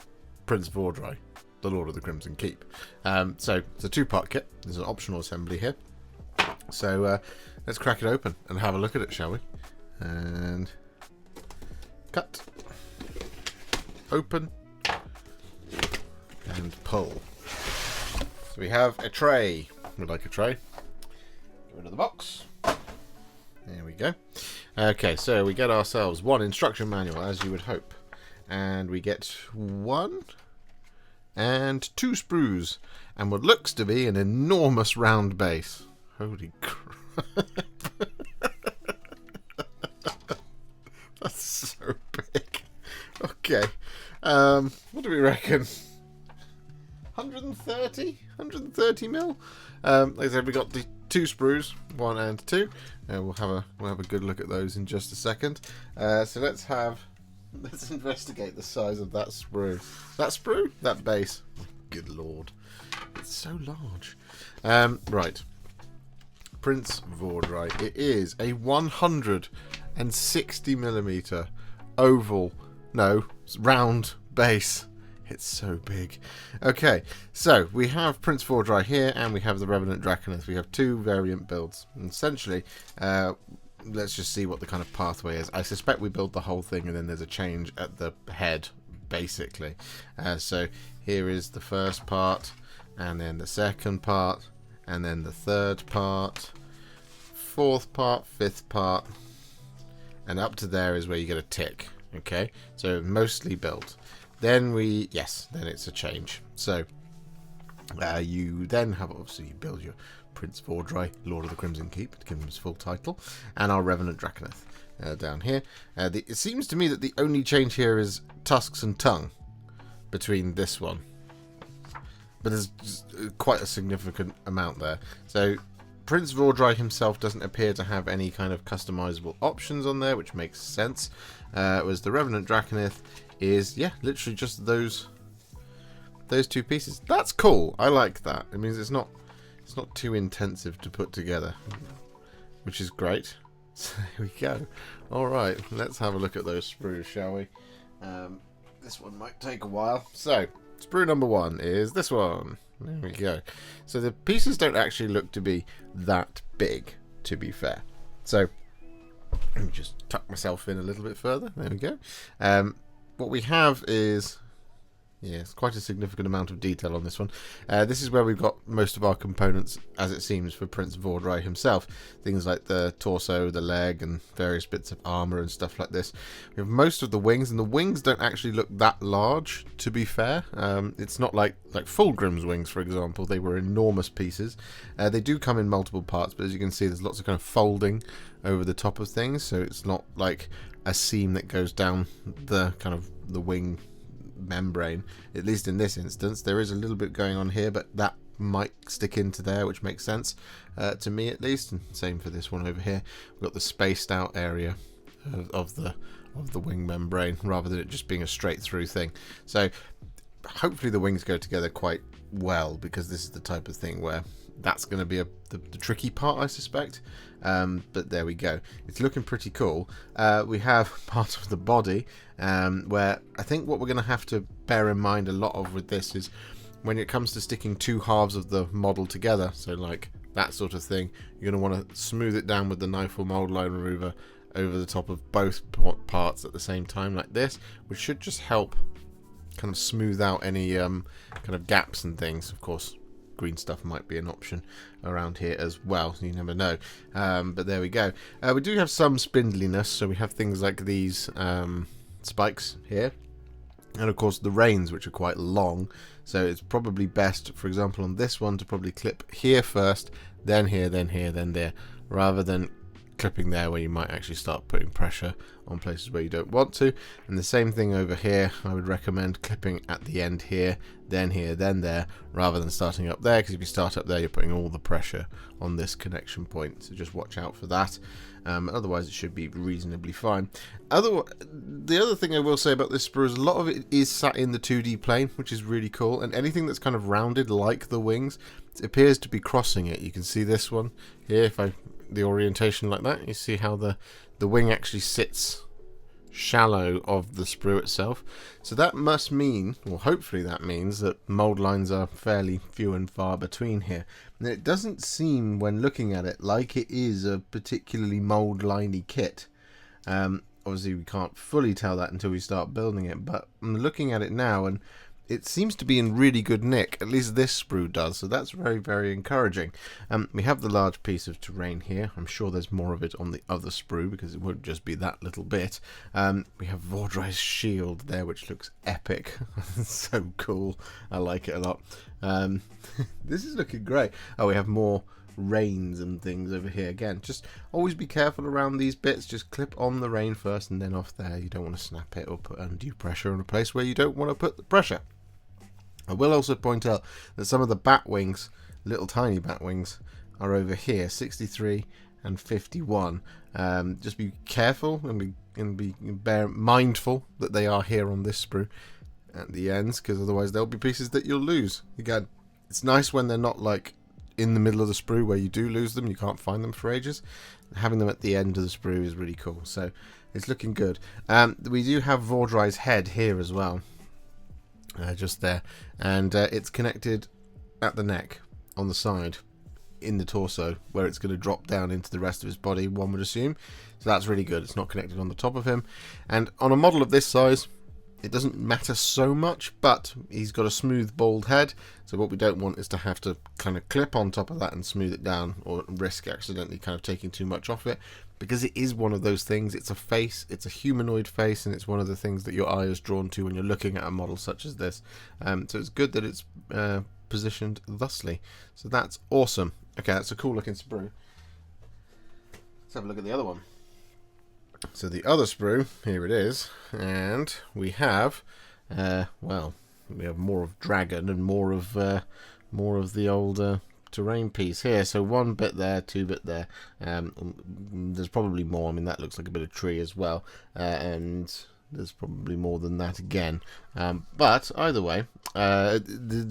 Prince Vhordrai, the Lord of the Crimson Keep. So it's a two-part kit. There's an optional assembly here. So let's crack it open and have a look at it, shall we? And cut, open, and pull. So we have a tray. We'd like a tray. Get rid of the box. There we go. Okay, so we get ourselves one instruction manual, as you would hope. And we get one and two sprues, and what looks to be an enormous round base. Holy crap. That's so big. Okay. What do we reckon? 130? 130 mil? Like I said, we got the two sprues, 1 and 2. We'll have a good look at those in just a second. So let's investigate the size of that sprue. That sprue? That base. Good lord. It's so large. Right. Prince Vhordrai. It is a 160mm oval, no, round base. It's so big. Okay, so we have Prince Vhordrai here, and we have the Revenant Draconith. We have two variant builds. And essentially, let's just see what the kind of pathway is. I suspect we build the whole thing, and then there's a change at the head, basically. So here is the first part, and then the second part, and then the third part, fourth part, fifth part, and up to there is where you get a tick. Okay, so mostly built. Then then it's a change. So you then have, obviously, you build your Prince Vhordrai, Lord of the Crimson Keep, to give him his full title, and our Revenant Draconith down here. It seems to me that the only change here is tusks and tongue between this one, but there's quite a significant amount there. So Prince Vhordrai himself doesn't appear to have any kind of customizable options on there, which makes sense. Whereas the Revenant Draconith is, yeah, literally just those two pieces. That's cool. I like that. It means it's not too intensive to put together, which is great. So there we go. All right, let's have a look at those sprues, shall we? This one might take a while. So sprue number 1 is this one. There we go. So the pieces don't actually look to be that big, to be fair. So let me just tuck myself in a little bit further. There we go. What we have is, it's quite a significant amount of detail on this one. This is where we've got most of our components, as it seems, for Prince Vhordrai himself. Things like the torso, the leg, and various bits of armour and stuff like this. We have most of the wings, and the wings don't actually look that large, to be fair. It's not like Fulgrim's wings, for example. They were enormous pieces. They do come in multiple parts, but as you can see, there's lots of kind of folding over the top of things, so it's not like a seam that goes down the kind of the wing membrane. At least in this instance, there is a little bit going on here, but that might stick into there, which makes sense to me at least. And same for this one over here. We've got the spaced out area of the wing membrane rather than it just being a straight through thing. So hopefully the wings go together quite well, because this is the type of thing where that's going to be the tricky part, I suspect. But there we go. It's looking pretty cool. We have part of the body where I think what we're going to have to bear in mind a lot of with this is when it comes to sticking two halves of the model together, so like that sort of thing, you're going to want to smooth it down with the knife or mold line remover over the top of both parts at the same time like this, which should just help kind of smooth out any kind of gaps and things. Of course, green stuff might be an option around here as well, you never know. But there we go. We do have some spindliness, so we have things like these spikes here, And of course the reins, which are quite long, so it's probably best, for example on this one, to probably clip here first, then here, then here, then there, rather than clipping there where you might actually start putting pressure on places where you don't want to. And the same thing over here, I would recommend clipping at the end here, then there, rather than starting up there, because if you start up there you're putting all the pressure on this connection point, so just watch out for that. Otherwise it should be reasonably fine. The other thing I will say about this sprue is a lot of it is sat in the 2D plane, which is really cool, and anything that's kind of rounded like the wings, it appears to be crossing it. You can see this one here, if I the orientation like that, you see how the wing actually sits shallow of the sprue itself. So that must mean, or hopefully that means, that mold lines are fairly few and far between here. And it doesn't seem, when looking at it, like it is a particularly mold liney kit. Obviously we can't fully tell that until we start building it, but I'm looking at it now and it seems to be in really good nick, at least this sprue does, so that's very, very encouraging. We have the large piece of terrain here. I'm sure there's more of it on the other sprue, because it won't just be that little bit. We have Vhordrai's shield there, which looks epic. So cool. I like it a lot. This is looking great. Oh, we have more reins and things over here. Again, just always be careful around these bits. Just clip on the rein first and then off there. You don't want to snap it or put undue pressure on a place where you don't want to put the pressure. I will also point out that some of the bat wings, little tiny bat wings, are over here, 63 and 51. Just be careful and be mindful that they are here on this sprue at the ends, because otherwise there'll be pieces that you'll lose. Again, it's nice when they're not like in the middle of the sprue where you do lose them, you can't find them for ages. Having them at the end of the sprue is really cool, so it's looking good. We do have Vhordrai's head here as well. Just there, and it's connected at the neck on the side in the torso, where it's going to drop down into the rest of his body, one would assume. So that's really good. It's not connected on the top of him, and on a model of this size it doesn't matter so much, but he's got a smooth bald head, so what we don't want is to have to kind of clip on top of that and smooth it down, or risk accidentally kind of taking too much off it, because it is one of those things. It's a face, it's a humanoid face, and it's one of the things that your eye is drawn to when you're looking at a model such as this. So it's good that it's positioned thusly. So that's awesome. Okay, that's a cool looking sprue. Let's have a look at the other one. So the other sprue, here it is, and we have, well, we have more of dragon and more of the old terrain piece here. So one bit there, two bit there. There's probably more. I mean, that looks like a bit of tree as well, and there's probably more than that again. But either way, it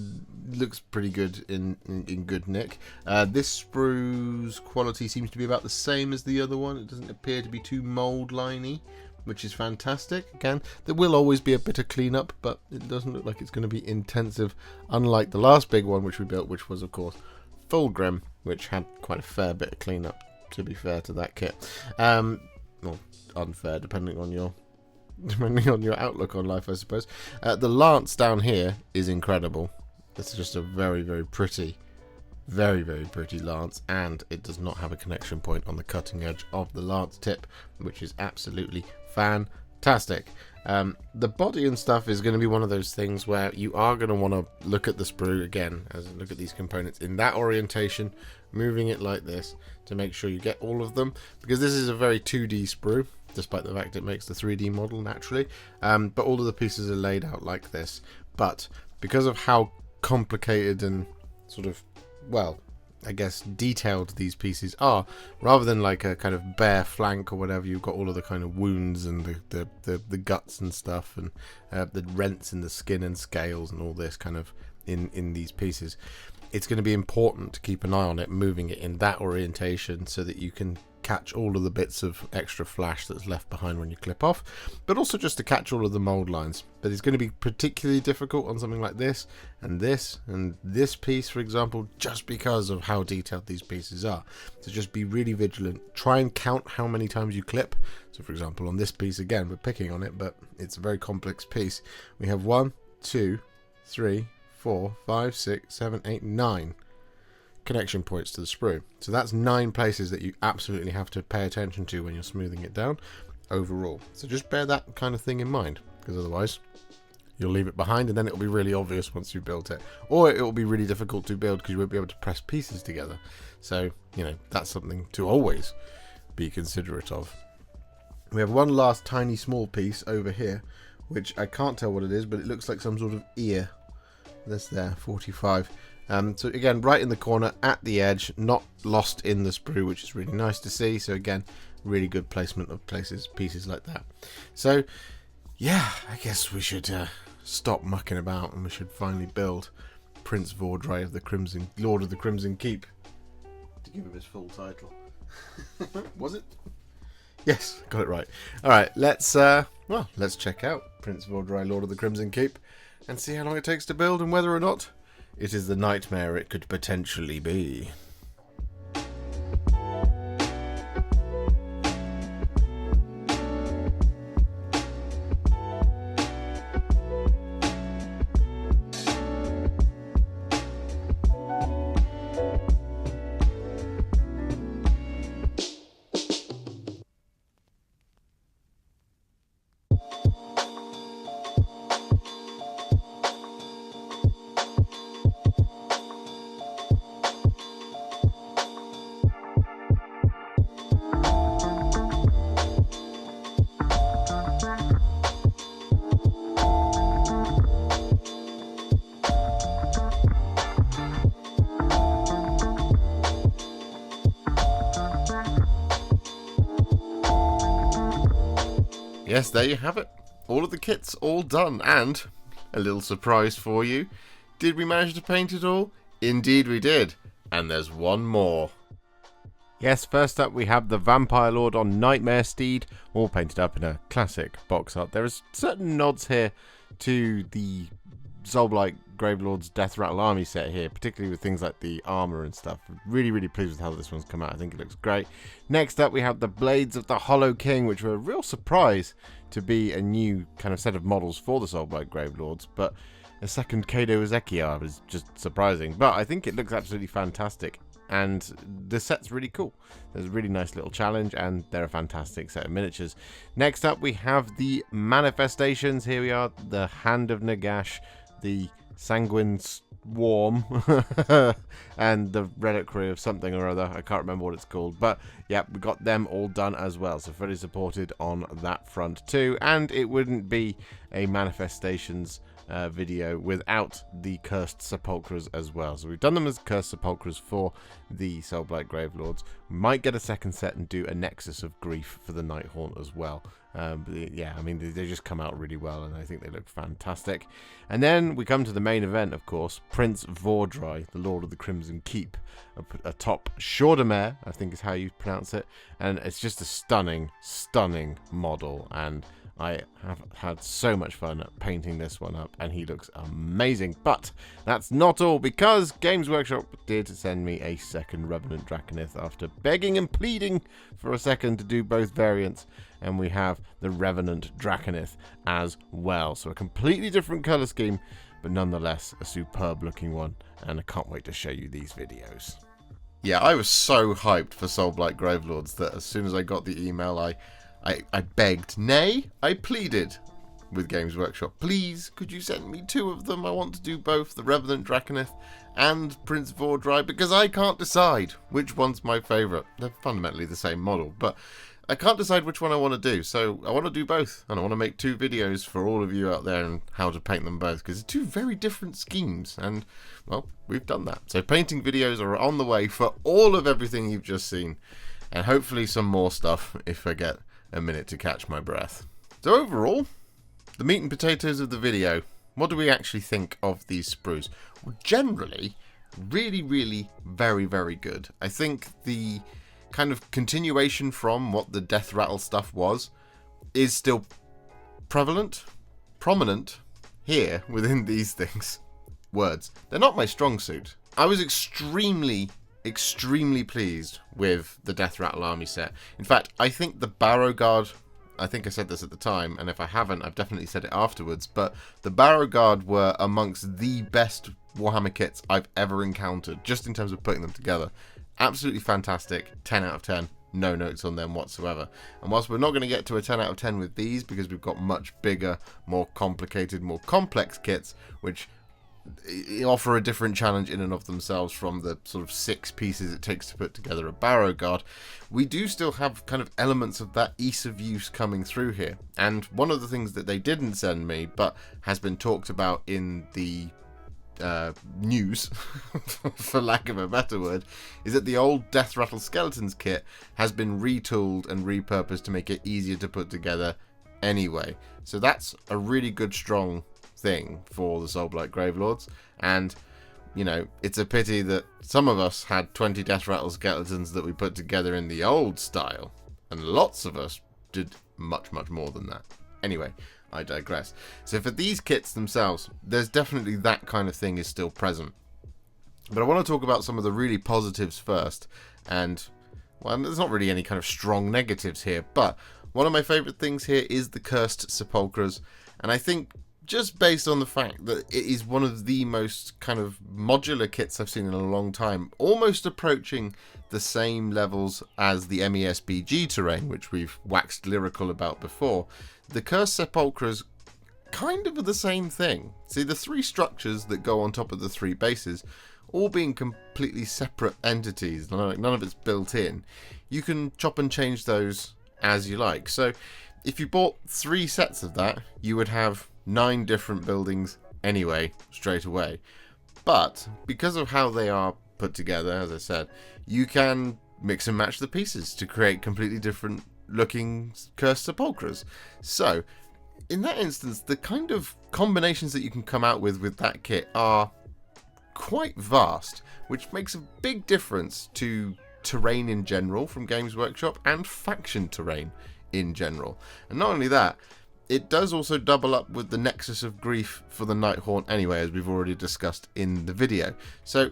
looks pretty good in good nick. This sprue's quality seems to be about the same as the other one. It doesn't appear to be too mold liney, which is fantastic. Again, there will always be a bit of cleanup, but it doesn't look like it's going to be intensive, unlike the last big one which we built, which was of course Fulgrim, which had quite a fair bit of cleanup, to be fair to that kit. Well, unfair, depending on your outlook on life, I suppose. The lance down here is incredible. It's just a very, very pretty lance, and it does not have a connection point on the cutting edge of the lance tip, which is absolutely fantastic. The body and stuff is going to be one of those things where you are going to want to look at the sprue again, as look at these components in that orientation, moving it like this to make sure you get all of them, because this is a very 2D sprue, despite the fact it makes the 3D model naturally. But all of the pieces are laid out like this. But because of how complicated and sort of, well, I guess detailed these pieces are, rather than like a kind of bare flank or whatever, you've got all of the kind of wounds and the guts and stuff, and the rents in the skin and scales and all this kind of in these pieces. It's going to be important to keep an eye on it, moving it in that orientation, so that you can catch all of the bits of extra flash that's left behind when you clip off, but also just to catch all of the mold lines. But it's going to be particularly difficult on something like this and this piece, for example, just because of how detailed these pieces are. So just be really vigilant. Try and count how many times you clip. So for example, on this piece, again, we're picking on it, but it's a very complex piece. We have 1, 2, 3, 4, 5, 6, 7, 8, 9 connection points to the sprue. So that's 9 places that you absolutely have to pay attention to when you're smoothing it down overall. So just bear that kind of thing in mind, because otherwise you'll leave it behind, and then it'll be really obvious once you've built it. Or it will be really difficult to build because you won't be able to press pieces together. So, you know, that's something to always be considerate of. We have one last tiny small piece over here, which I can't tell what it is, but it looks like some sort of ear. This there, 45. So again, right in the corner at the edge, not lost in the sprue, which is really nice to see. So again, really good placement of pieces like that. So yeah, I guess we should stop mucking about and we should finally build Prince Vhordrai of the Crimson, Lord of the Crimson Keep. To give him his full title. Was it? Yes, got it right. Alright, let's check out Prince Vhordrai, Lord of the Crimson Keep, and see how long it takes to build and whether or not it is the nightmare it could potentially be. Yes, there you have it. All of the kits all done, and a little surprise for you. Did we manage to paint it all? Indeed we did. And there's one more. Yes, first up we have the Vampire Lord on Nightmare Steed, all painted up in a classic box art. There is certain nods here to the Soulblight Gravelords Death Rattle Army set here, particularly with things like the armor and stuff. Really, really pleased with how this one's come out. I think it looks great. Next up, we have the Blades of the Hollow King, which were a real surprise to be a new kind of set of models for the Soulblight Gravelords, but a second Kado Ezekiel was just surprising. But I think it looks absolutely fantastic, and the set's really cool. There's a really nice little challenge, and they're a fantastic set of miniatures. Next up, we have the Manifestations. Here we are, the Hand of Nagash, the Sanguine Swarm, and the Reliquary of something or other. I can't remember what it's called, but yeah, we got them all done as well, so fully supported on that front too. And it wouldn't be a Manifestations video without the Cursed Sepulchres as well. So we've done them as Cursed Sepulchres for the Soulblight Gravelords. We might get a second set and do a Nexus of Grief for the Nighthaunt as well. But yeah, I mean, they just come out really well, and I think they look fantastic. And then we come to the main event, of course, Prince Vhordrai, the Lord of the Crimson Keep, a top Chaudemer, I think is how you pronounce it, and it's just a stunning, stunning model, and I have had so much fun painting this one up, and he looks amazing. But that's not all, because Games Workshop did send me a second Revenant Draconith after begging and pleading for a second to do both variants, and we have the Revenant Draconith as well. So a completely different colour scheme, but nonetheless a superb looking one, and I can't wait to show you these videos. Yeah, I was so hyped for Soulblight Gravelords that as soon as I got the email, I begged, nay, I pleaded with Games Workshop. Please, could you send me two of them? I want to do both the Revenant Draconith and Prince Vhordrai, because I can't decide which one's my favourite. They're fundamentally the same model, but I can't decide which one I want to do. So I want to do both, and I want to make two videos for all of you out there on how to paint them both, because they're two very different schemes, and, well, we've done that. So painting videos are on the way for all of everything you've just seen, and hopefully some more stuff if I get a minute to catch my breath. So overall, the meat and potatoes of the video, what do we actually think of these sprues? Well, generally, really, really very, very good. I think the kind of continuation from what the Death Rattle stuff was is still prominent here within these things. Words. They're not my strong suit. I was extremely pleased with the Death Rattle Army set. In fact, I think the Barrow Guard, I think I said this at the time, and if I haven't, I've definitely said it afterwards, but the Barrow Guard were amongst the best Warhammer kits I've ever encountered, just in terms of putting them together. Absolutely fantastic, 10 out of 10. no notes on them whatsoever. And whilst we're not going to get to a 10 out of 10 with these, because we've got much bigger, more complicated, more complex kits, which offer a different challenge in and of themselves from the sort of 6 pieces it takes to put together a Barrow Guard, we do still have kind of elements of that ease of use coming through here. And one of the things that they didn't send me, but has been talked about in the news, for lack of a better word, is that the old Death Rattle Skeletons kit has been retooled and repurposed to make it easier to put together anyway. So that's a really good, strong thing for the Soulblight Gravelords. And, you know, it's a pity that some of us had 20 Death Rattle Skeletons that we put together in the old style, and lots of us did much, much more than that. Anyway, I digress. So for these kits themselves, there's definitely that kind of thing is still present. But I want to talk about some of the really positives first. And, well, there's not really any kind of strong negatives here, but one of my favourite things here is the Cursed Sepulchres. And I think just based on the fact that it is one of the most kind of modular kits I've seen in a long time, almost approaching the same levels as the MESBG terrain, which we've waxed lyrical about before, the Cursed Sepulchres kind of are the same thing. See, the 3 structures that go on top of the 3 bases, all being completely separate entities, none of it's built in, you can chop and change those as you like. So if you bought 3 sets of that, you would have 9 different buildings anyway, straight away. But because of how they are put together, as I said, you can mix and match the pieces to create completely different looking Cursed Sepulchres. So in that instance, the kind of combinations that you can come out with that kit are quite vast, which makes a big difference to terrain in general from Games Workshop and faction terrain in general. And not only that, it does also double up with the Nexus of Grief for the Nighthaunt anyway, as we've already discussed in the video. So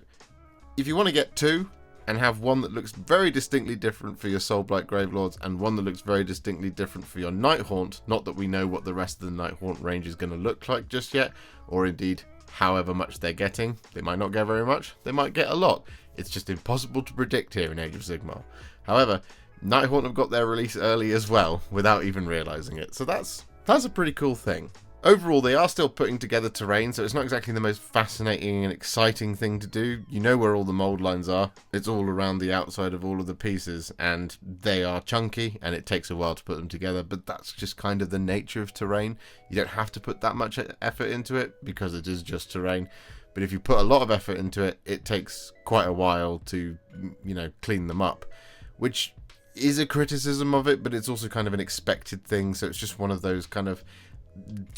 if you want to get 2 and have one that looks very distinctly different for your Soulblight Gravelords and one that looks very distinctly different for your Nighthaunt, not that we know what the rest of the Nighthaunt range is going to look like just yet, or indeed however much they're getting. They might not get very much, they might get a lot. It's just impossible to predict here in Age of Sigmar. However, Nighthaunt have got their release early as well, without even realising it, so that's a pretty cool thing. Overall, they are still putting together terrain, so it's not exactly the most fascinating and exciting thing to do. You know where all the mould lines are. It's all around the outside of all of the pieces, and they are chunky, and it takes a while to put them together, but that's just kind of the nature of terrain. You don't have to put that much effort into it, because it is just terrain. But if you put a lot of effort into it, it takes quite a while to, you know, clean them up. Which is a criticism of it, but it's also kind of an expected thing, so it's just one of those kind of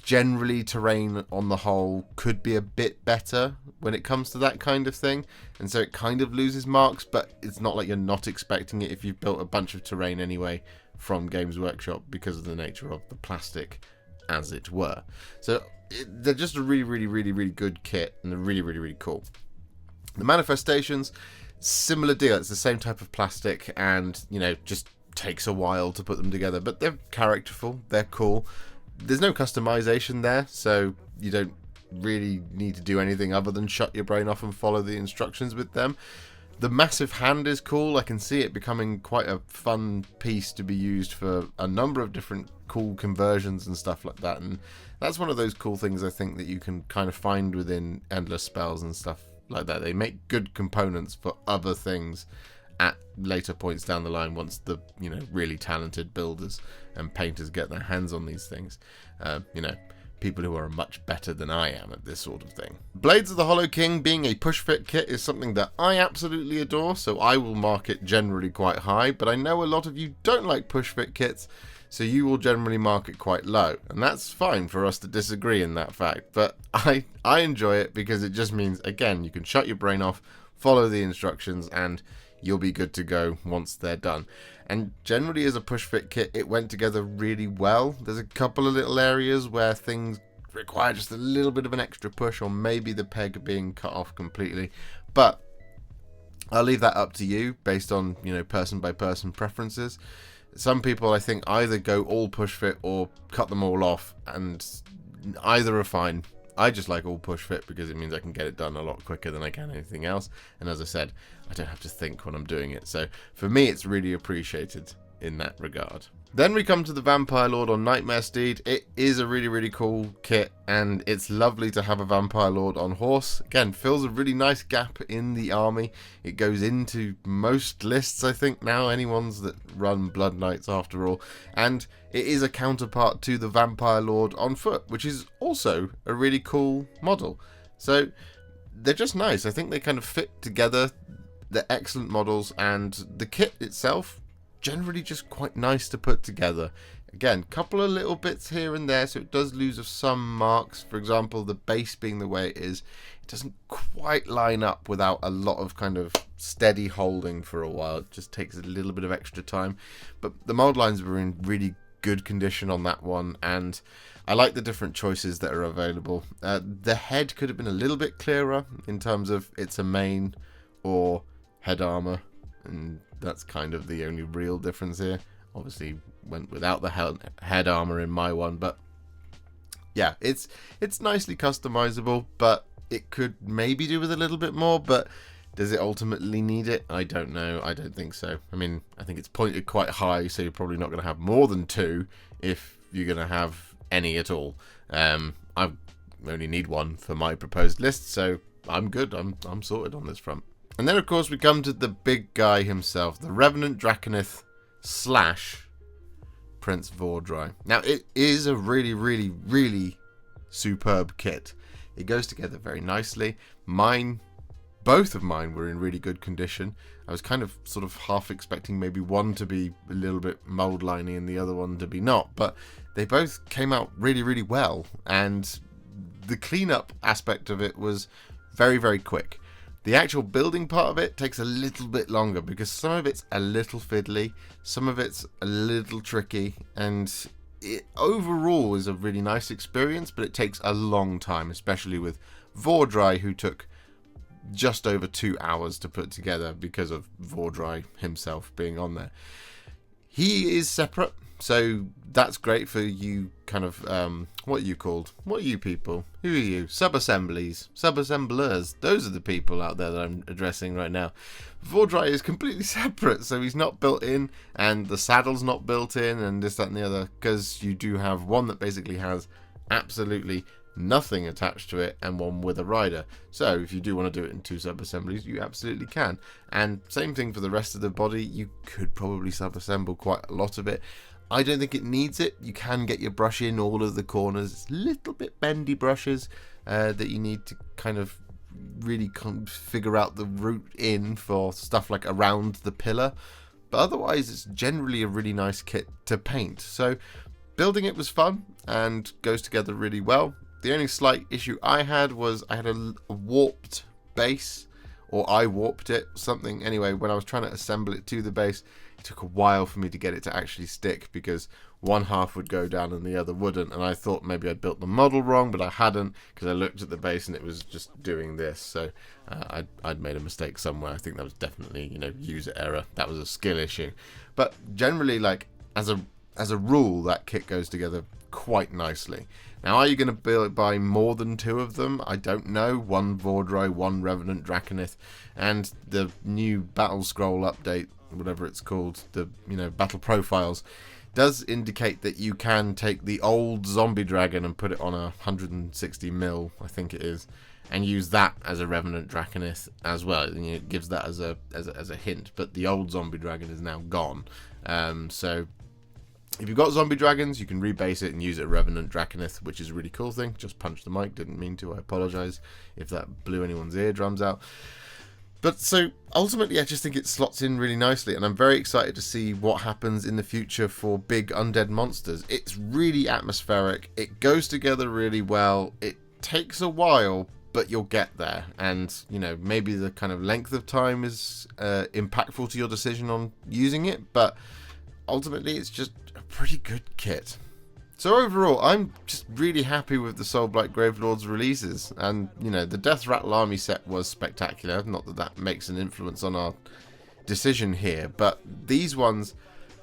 generally terrain on the whole could be a bit better when it comes to that kind of thing, and so it kind of loses marks, but it's not like you're not expecting it if you've built a bunch of terrain anyway from Games Workshop because of the nature of the plastic, as it were. So they're just a really good kit, and they're really cool. The manifestations, similar deal. It's the same type of plastic, and you know, just takes a while to put them together, but they're characterful, they're cool. There's no customization there, so you don't really need to do anything other than shut your brain off and follow the instructions with them. The massive hand is cool. I can see it becoming quite a fun piece to be used for a number of different cool conversions and stuff like that, and that's one of those cool things I think that you can kind of find within Endless Spells and stuff like that. They make good components for other things at later points down the line, once the, you know, really talented builders and painters get their hands on these things. You know, people who are much better than I am at this sort of thing. Blades of the Hollow King being a push fit kit is something that I absolutely adore, so I will mark it generally quite high, but I know a lot of you don't like push fit kits, so you will generally mark it quite low, and that's fine for us to disagree in that fact, but I enjoy it because it just means, again, you can shut your brain off, follow the instructions, and you'll be good to go once they're done. And generally as a push fit kit, it went together really well. There's a couple of little areas where things require just a little bit of an extra push, or maybe the peg being cut off completely, but I'll leave that up to you based on, you know, person by person preferences. Some people, I think, either go all push fit or cut them all off, and either are fine. I just like all push fit because it means I can get it done a lot quicker than I can anything else. And as I said, I don't have to think when I'm doing it. So for me, it's really appreciated in that regard. Then we come to the Vampire Lord on Nightmare Steed. It is a really, really cool kit, and it's lovely to have a Vampire Lord on horse. Again, fills a really nice gap in the army. It goes into most lists, I think, now, any ones that run Blood Knights after all. And it is a counterpart to the Vampire Lord on foot, which is also a really cool model. So they're just nice. I think they kind of fit together. They're excellent models, and the kit itself, generally just quite nice to put together. Again, couple of little bits here and there, so it does lose some marks. For example, the base being the way it is, it doesn't quite line up without a lot of kind of steady holding for a while. It just takes a little bit of extra time. But the mold lines were in really good condition on that one, and I like the different choices that are available. The head could have been a little bit clearer in terms of it's a main or head armor, and that's kind of the only real difference here. Obviously went without the head armor in my one, but yeah, it's nicely customizable, but it could maybe do with a little bit more. But does it ultimately need it? I don't know. I don't think so. I mean, I think it's pointed quite high, so you're probably not going to have more than 2 if you're going to have any at all. I only need 1 for my proposed list, so I'm good. I'm sorted on this front. And then, of course, we come to the big guy himself, the Revenant Draconith / Prince Vhordrai. Now, it is a really, really, really superb kit. It goes together very nicely. Both of mine were in really good condition. I was kind of sort of half expecting maybe one to be a little bit mold liney and the other one to be not, but they both came out really, really well. And the cleanup aspect of it was very, very quick. The actual building part of it takes a little bit longer because some of it's a little fiddly, some of it's a little tricky, and it overall is a really nice experience, but it takes a long time, especially with Vhordrai, who took just over 2 hours to put together because of Vhordrai himself being on there. He is separate, so that's great for you kind of, what are you called? What are you people? Who are you? Sub-assemblies. Sub-assemblers. Those are the people out there that I'm addressing right now. Vhordrai is completely separate, so he's not built in, and the saddle's not built in, and this, that, and the other, because you do have one that basically has absolutely nothing attached to it and one with a rider. So if you do want to do it in 2 sub-assemblies, you absolutely can. And same thing for the rest of the body. You could probably sub-assemble quite a lot of it. I don't think it needs it. You can get your brush in all of the corners. It's little bit bendy brushes that you need to kind of really figure out the route in for stuff like around the pillar. But otherwise, it's generally a really nice kit to paint. So building it was fun and goes together really well. The only slight issue I had was I had a warped base, or I warped it, something. Anyway, when I was trying to assemble it to the base, it took a while for me to get it to actually stick because one half would go down and the other wouldn't. And I thought maybe I'd built the model wrong, but I hadn't, because I looked at the base and it was just doing this. So I'd made a mistake somewhere. I think that was definitely, user error. That was a skill issue. But generally, like, as a rule, that kit goes together quite nicely. Now, are you going to buy more than 2 of them? I don't know. 1 Vhordrai, 1 Revenant Draconith, and the new Battle Scroll update, whatever it's called, the battle profiles, does indicate that you can take the old zombie dragon and put it on a 160 mil, I think it is, and use that as a Revenant Draconith as well. And it gives that as a hint, but the old zombie dragon is now gone. So if you've got zombie dragons, you can rebase it and use it Revenant Draconith, which is a really cool thing. Just punched the mic, didn't mean to. I apologise if that blew anyone's eardrums out. But so ultimately, I just think it slots in really nicely, and I'm very excited to see what happens in the future for big undead monsters. It's really atmospheric. It goes together really well. It takes a while, but you'll get there. And, maybe the kind of length of time is impactful to your decision on using it, but ultimately, it's just a pretty good kit. So overall, I'm just really happy with the Soulblight Gravelords releases. And, the Death Rattle Army set was spectacular. Not that that makes an influence on our decision here, but these ones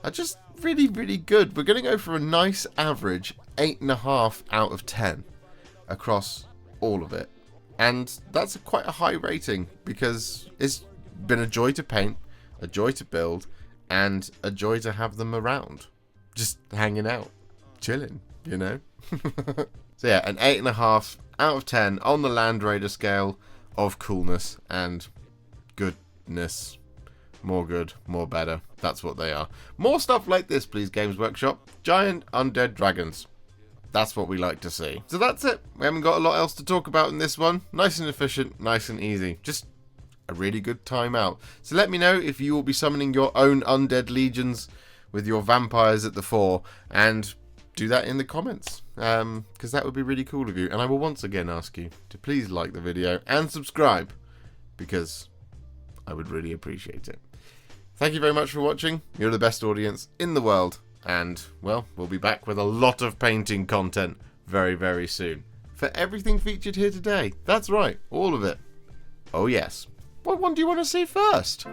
are just really, really good. We're going to go for a nice average 8.5 out of 10 across all of it. And that's quite a high rating because it's been a joy to paint, a joy to build, and a joy to have them around. Just hanging out, chilling, you know? So yeah, an 8.5 out of 10 on the Land Raider scale of coolness and goodness. More good, more better. That's what they are. More stuff like this, please, Games Workshop. Giant undead dragons. That's what we like to see. So that's it. We haven't got a lot else to talk about in this one. Nice and efficient, nice and easy. Just a really good time out. So let me know if you will be summoning your own undead legions with your vampires at the fore, and do that in the comments, because that would be really cool of you. And I will once again ask you to please like the video and subscribe, because I would really appreciate it. Thank you very much for watching. You're the best audience in the world, and well, we'll be back with a lot of painting content very, very soon for everything featured here today. That's right, all of it. Oh yes. What one do you want to see first?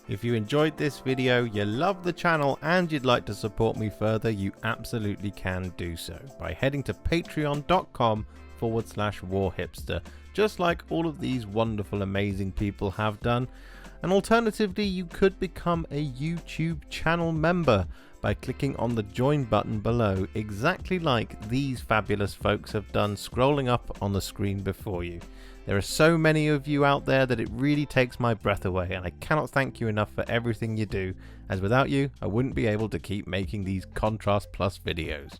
If you enjoyed this video, you love the channel, and you'd like to support me further, you absolutely can do so by heading to patreon.com/Warhipster, just like all of these wonderful, amazing people have done. And alternatively, you could become a YouTube channel member by clicking on the join button below, exactly like these fabulous folks have done, scrolling up on the screen before you. There are so many of you out there that it really takes my breath away, and I cannot thank you enough for everything you do, as without you I wouldn't be able to keep making these Contrast Plus videos.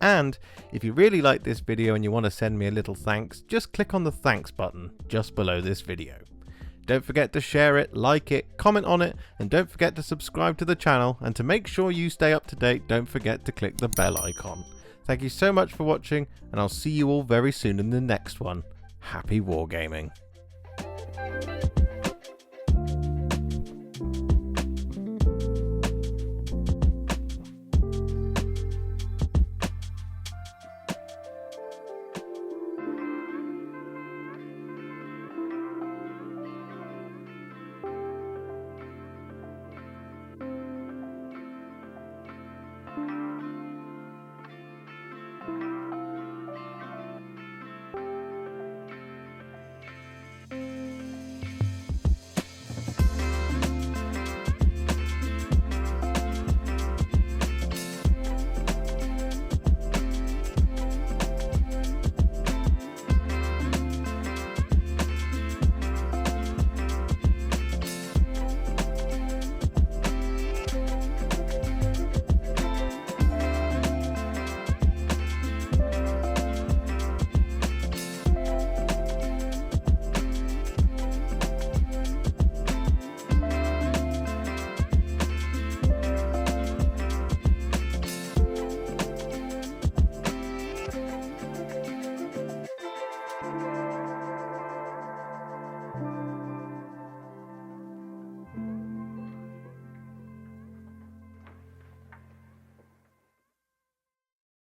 And if you really like this video and you want to send me a little thanks, just click on the thanks button just below this video. Don't forget to share it, like it, comment on it, and don't forget to subscribe to the channel. And to make sure you stay up to date, don't forget to click the bell icon. Thank you so much for watching, and I'll see you all very soon in the next one. Happy wargaming.